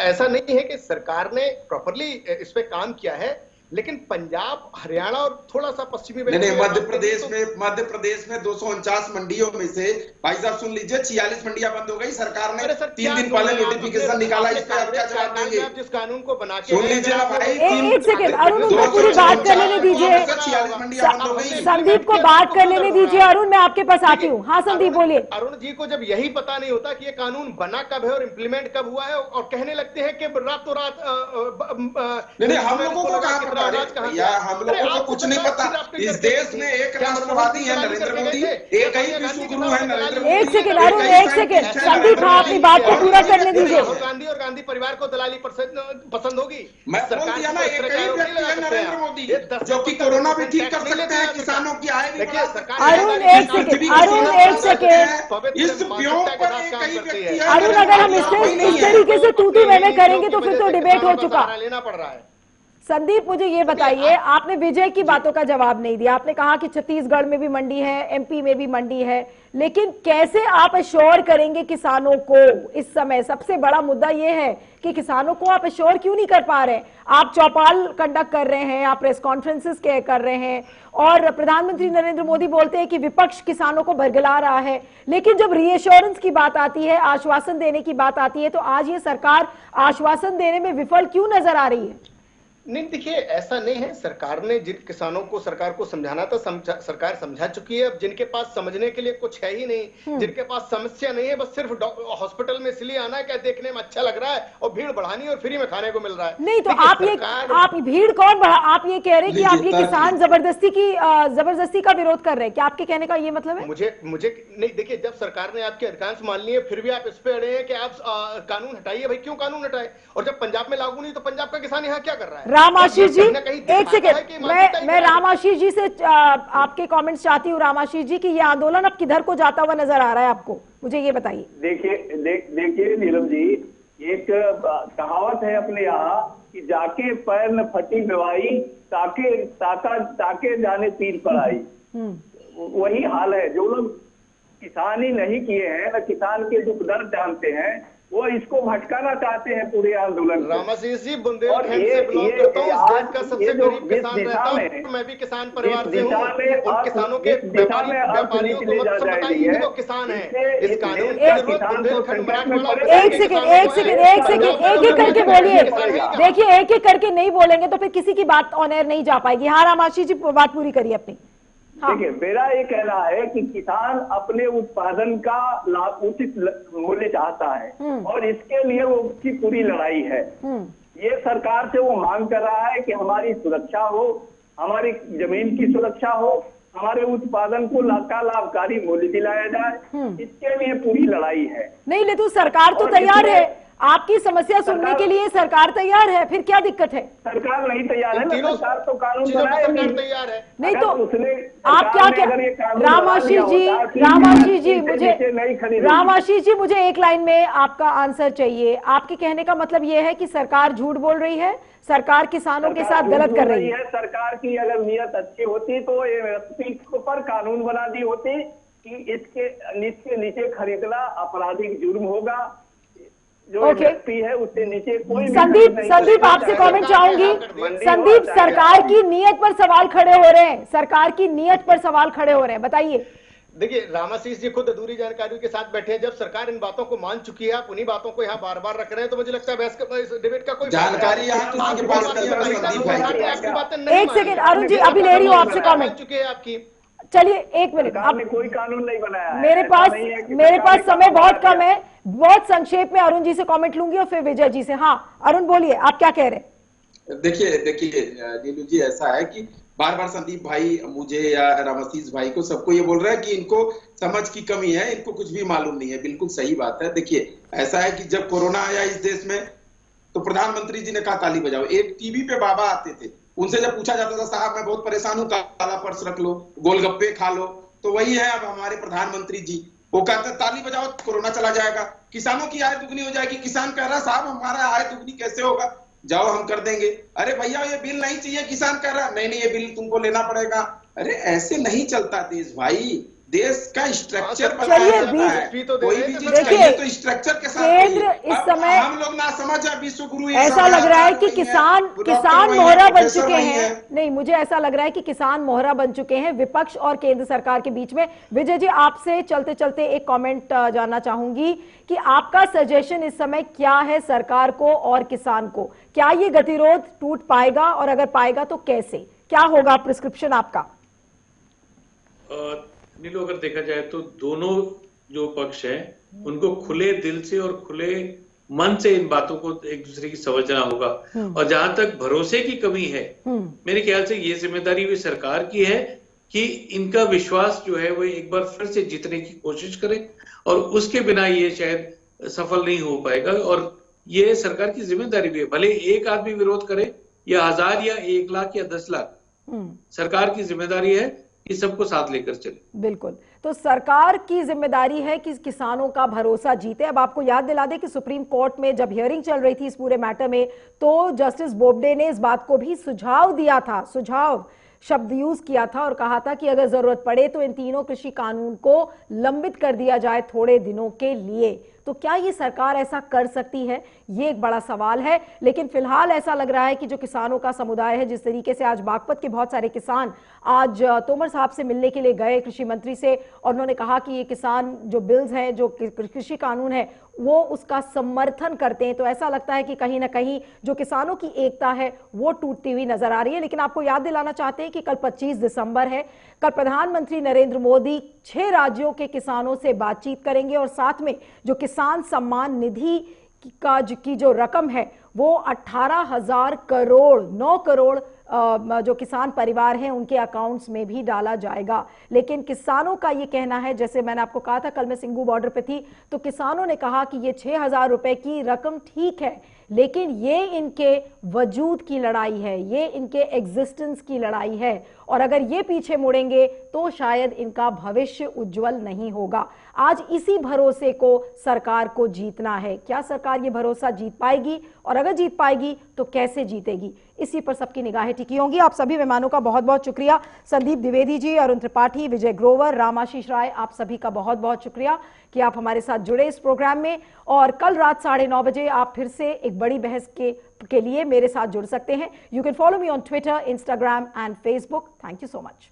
ऐसा नहीं है कि सरकार ने प्रॉपरली इस पे काम किया है, लेकिन पंजाब, हरियाणा और थोड़ा सा पश्चिमी मध्य प्रदेश में 249 मंडियों में से भाई साहब सुन लीजिए 46 मंडियां बंद हो गई। सरकार ने 3 दिन पहले नोटिफिकेशन निकाला, इस पे आप क्या जवाब देंगे? जिस कानून को बना के सुन लीजिए ना भाई, एक सेकंड अरुण, उनको पूरी बात कर लेने दीजिए। 46 मंडियां बंद हो गई। संदीप को बात कर लेने दीजिए। अरुण मैं आपके पास आती हूँ। हाँ संदीप बोलिए। अरुण जी को जब यही पता नहीं होता कि ये कानून बना कब है और इम्प्लीमेंट कब हुआ है, और कहने लगते हैं कि रातों रात नहीं, हम लोगों को कहाँ पता है? हम लोगों को कुछ नहीं पता। इस देश में एक राष्ट्रवादी है नरेंद्र मोदी, एक ही विश्वगुरु है नरेंद्र मोदी। एक सेकंड अरुण, एक सेकंड संदीप, हाँ अपनी बात को पूरा करने दीजिए। राहुल गांधी और गांधी परिवार को दलाली पसंद होगी। मैं बोल दिया ना, एक ही व्यक्ति है नरेंद्र मोदी जो कि कोरोना भी ठीक कर सकते हैं, किसानों की आय भी बढ़ा सकते हैं। अरुण एक सेकंड, अरुण एक सेकंड, इस व्यू पर एक ही व्यक्ति है। अरुण अगर हम इस तरीके से तूती मैंने करेंगे तो फिर तो डिबेट हो चुका। लेना पड़ रहा है। संदीप मुझे ये बताइए, आपने विजय की बातों का जवाब नहीं दिया। आपने कहा कि छत्तीसगढ़ में भी मंडी है, एमपी में भी मंडी है, लेकिन कैसे आप अश्योर करेंगे किसानों को? इस समय सबसे बड़ा मुद्दा ये है कि किसानों को आप अश्योर क्यों नहीं कर पा रहे? आप चौपाल कंडक्ट कर रहे हैं, आप प्रेस कॉन्फ्रेंसेस कर रहे हैं, और प्रधानमंत्री नरेंद्र मोदी बोलते हैं कि विपक्ष किसानों को भरगला रहा है, लेकिन जब रीएश्योरेंस की बात आती है, आश्वासन देने की बात आती है, तो आज ये सरकार आश्वासन देने में विफल क्यों नजर आ रही है? नहीं, देखिए ऐसा नहीं है। सरकार ने जिन किसानों को सरकार को समझाना था सरकार समझा चुकी है। अब जिनके पास समझने के लिए कुछ है ही नहीं, जिनके पास समस्या नहीं है, बस सिर्फ हॉस्पिटल में इसलिए आना है क्या देखने में अच्छा लग रहा है और भीड़ बढ़ानी और फ्री में खाने को मिल रहा है। नहीं तो आप भीड़ कौन बढ़ा? आप ये कह रहे हैं कि आप ये किसान जबरदस्ती का विरोध कर रहे हैं क्या? आपके कहने का ये मतलब है? मुझे नहीं, देखिए जब सरकार ने आपकी अधिकांश मान ली है, फिर भी आप इस पे अड़े हैं कि आप कानून हटाइए। भाई क्यों कानून हटाए? और जब पंजाब में लागू नहीं तो पंजाब का किसान यहाँ क्या कर रहा है? राम आशीष जी एक सेकेंड, मैं राम आशीष जी से आपके कमेंट्स चाहती हूँ। राम आशीष जी की ये आंदोलन अब किधर को जाता हुआ नजर आ रहा है आपको, मुझे ये बताइए। देखिए नीलम जी, एक कहावत है अपने यहाँ कि जाके पैर न फटी दवाई, ताके जाने तीर पर आई। वही हाल है। जो लोग किसानी नहीं किए हैं, न किसान के दुख दर्द जानते हैं, वो इसको भटकाना चाहते हैं पूरे आंदोलन को। रामाशीष जी, बुंदेलखंड से बिलोंग करता हूँ, इस देश का सबसे गरीब किसान रहता हूँ, मैं भी किसान परिवार से हूँ। उन किसानों के व्यापारियों को मत बताइए कि वो किसान है। इस कानून के विरुद्ध बुंदेलखंड मराठवाड़ा। एक सेकंड एक एक करके बोलिए। देखिए, एक एक करके नहीं बोलेंगे तो फिर किसी की बात ऑन एयर नहीं जा पाएगी। हाँ रामाशीष जी, बात पूरी करिए अपनी। देखिए, मेरा ये कहना है कि किसान अपने उत्पादन का लाभ उचित मूल्य चाहता है और इसके लिए वो उसकी पूरी लड़ाई है। ये सरकार से वो मांग कर रहा है कि हमारी सुरक्षा हो, हमारी जमीन की सुरक्षा हो, हमारे उत्पादन को लाभकारी मूल्य दिलाया जाए, इसके लिए पूरी लड़ाई है। नहीं, लेकिन सरकार तो तैयार है, आपकी समस्या सुनने के लिए सरकार तैयार है, फिर क्या दिक्कत है? सरकार नहीं तैयार है ना, सरकार तो कानून बनाए तैयार है। नहीं तो आप क्या रामाशीष जी मुझे एक लाइन में आपका आंसर चाहिए। आपके कहने का मतलब ये है कि सरकार झूठ बोल रही है, सरकार किसानों के साथ गलत कर रही है। सरकार की अगर नियत अच्छी होती तो एमएसपी पर कानून बना दी होती कि इसके नीचे खरीदना आपराधिक जुर्म होगा। जो है उससे नीचे कोई संदीप आपसे कमेंट चाहूंगी। संदीप, सरकार की नियत पर सवाल खड़े हो रहे हैं, सरकार की नियत पर सवाल खड़े हो रहे हैं, बताइए। देखिए, रामाशीष जी खुद अधूरी जानकारी के साथ बैठे हैं। जब सरकार इन बातों को मान चुकी है, आप उन्हीं बातों को यहाँ बार बार रख रहे हैं, तो मुझे लगता है बहस डिबेट का कोई जानकारी यहाँ किसी के पास नहीं है। एक सेकंड अरुण जी, अभी ले रही हूँ आपसे कमेंट। चुके हैं आपकी। चलिए एक मिनट, अब कोई कानून नहीं बनाया है। मेरे पास समय बहुत कम है, बहुत संक्षेप में अरुण जी से कमेंट लूंगी और फिर विजय जी से। हाँ अरुण बोलिए, आप क्या कह रहे हैं? देखिए नीलू जी, ऐसा है कि बार बार संदीप भाई मुझे या रामाशीष भाई को सबको ये बोल रहा है कि इनको समझ की कमी है, इनको कुछ भी मालूम नहीं है। बिल्कुल सही बात है। देखिए, ऐसा है कि जब कोरोना आया इस देश में तो प्रधानमंत्री जी ने कहा ताली बजाओ। एक टीवी पे बाबा आते थे, उनसे जब पूछा जाता था साहब मैं बहुत परेशान हूँ, काला पर्स रख लो, गोलगप्पे खा लो, तो वही है अब हमारे प्रधानमंत्री जी। वो कहते ताली बजाओ कोरोना चला जाएगा, किसानों की आय दुगनी हो जाएगी। किसान कह रहा साहब हमारा आय दुगनी कैसे होगा, जाओ हम कर देंगे। अरे भैया ये बिल नहीं चाहिए, किसान कह रहा नहीं ये बिल तुमको लेना पड़ेगा। अरे ऐसे नहीं चलता देश भाई, देश का स्ट्रक्चर बनाया जाता है। कोई भी चीज चाहिए तो स्ट्रक्चर के साथ। केंद्र इस समय हम लोग ना समझ है, विश्व गुरु ऐसा लग रहा है कि किसान मोहरा बन चुके हैं। नहीं, मुझे ऐसा लग रहा है कि किसान मोहरा बन चुके हैं विपक्ष और केंद्र सरकार के बीच में। विजय जी, आपसे चलते चलते एक कमेंट जानना चाहूंगी कि आपका सजेशन इस समय क्या है सरकार को और किसान को? क्या ये गतिरोध टूट पाएगा और अगर पाएगा तो कैसे? क्या होगा प्रिस्क्रिप्शन आपका? नीलू, अगर देखा जाए तो दोनों जो पक्ष हैं उनको खुले दिल से और खुले मन से इन बातों को एक दूसरे की समझना होगा। और जहां तक भरोसे की कमी है, मेरे ख्याल से ये जिम्मेदारी भी सरकार की है कि इनका विश्वास जो है वो एक बार फिर से जीतने की कोशिश करें, और उसके बिना ये शायद सफल नहीं हो पाएगा। और ये सरकार की जिम्मेदारी भी है, भले एक आदमी विरोध करे या 1000 या 1 लाख या 10 लाख, सरकार की जिम्मेदारी है कि सबको साथ लेकर चले। बिल्कुल, तो सरकार की जिम्मेदारी है कि किसानों का भरोसा जीते। अब आपको याद दिला दें कि सुप्रीम कोर्ट में जब हियरिंग चल रही थी इस पूरे मैटर में, तो जस्टिस बोबडे ने इस बात को भी सुझाव दिया था, सुझाव शब्द यूज किया था और कहा था कि अगर जरूरत पड़े तो इन तीनों कृषि कानून को लंबित कर दिया जाए थोड़े दिनों के लिए। तो क्या ये सरकार ऐसा कर सकती है, ये एक बड़ा सवाल है। लेकिन फिलहाल ऐसा लग रहा है कि जो किसानों का समुदाय है, जिस तरीके से आज बागपत के बहुत सारे किसान आज तोमर साहब से मिलने के लिए गए, कृषि मंत्री से, और उन्होंने कहा कि ये किसान जो बिल्स हैं, जो कृषि कानून है, वो उसका समर्थन करते हैं। तो ऐसा लगता है कि कहीं ना कहीं जो किसानों की एकता है वो टूटती हुई नजर आ रही है। लेकिन आपको याद दिलाना चाहते हैं कि कल 25 दिसंबर है, कल प्रधानमंत्री नरेंद्र मोदी 6 राज्यों के किसानों से बातचीत करेंगे और साथ में जो किसान सम्मान निधि की जो रकम है वो 18,000 करोड़ 9 करोड़ जो किसान परिवार हैं उनके अकाउंट्स में भी डाला जाएगा। लेकिन किसानों का ये कहना है, जैसे मैंने आपको कहा था कल मैं सिंगू बॉर्डर पे थी, तो किसानों ने कहा कि ये 6,000 रुपए की रकम ठीक है, लेकिन ये इनके वजूद की लड़ाई है, ये इनके एग्जिस्टेंस की लड़ाई है और अगर ये पीछे मुड़ेंगे तो शायद इनका भविष्य उज्जवल नहीं होगा। आज इसी भरोसे को सरकार को जीतना है। क्या सरकार ये भरोसा जीत पाएगी, और अगर जीत पाएगी तो कैसे जीतेगी, इसी पर सबकी निगाहें टिकी होंगी। आप सभी मेहमानों का बहुत बहुत शुक्रिया, संदीप द्विवेदी जी, अरुण त्रिपाठी, विजय ग्रोवर, रामाशीष राय, आप सभी का बहुत बहुत शुक्रिया कि आप हमारे साथ जुड़े इस प्रोग्राम में। और कल रात 9:30 बजे आप फिर से एक बड़ी बहस के लिए मेरे साथ जुड़ सकते हैं। You can follow me on Twitter, Instagram and Facebook. Thank you so much.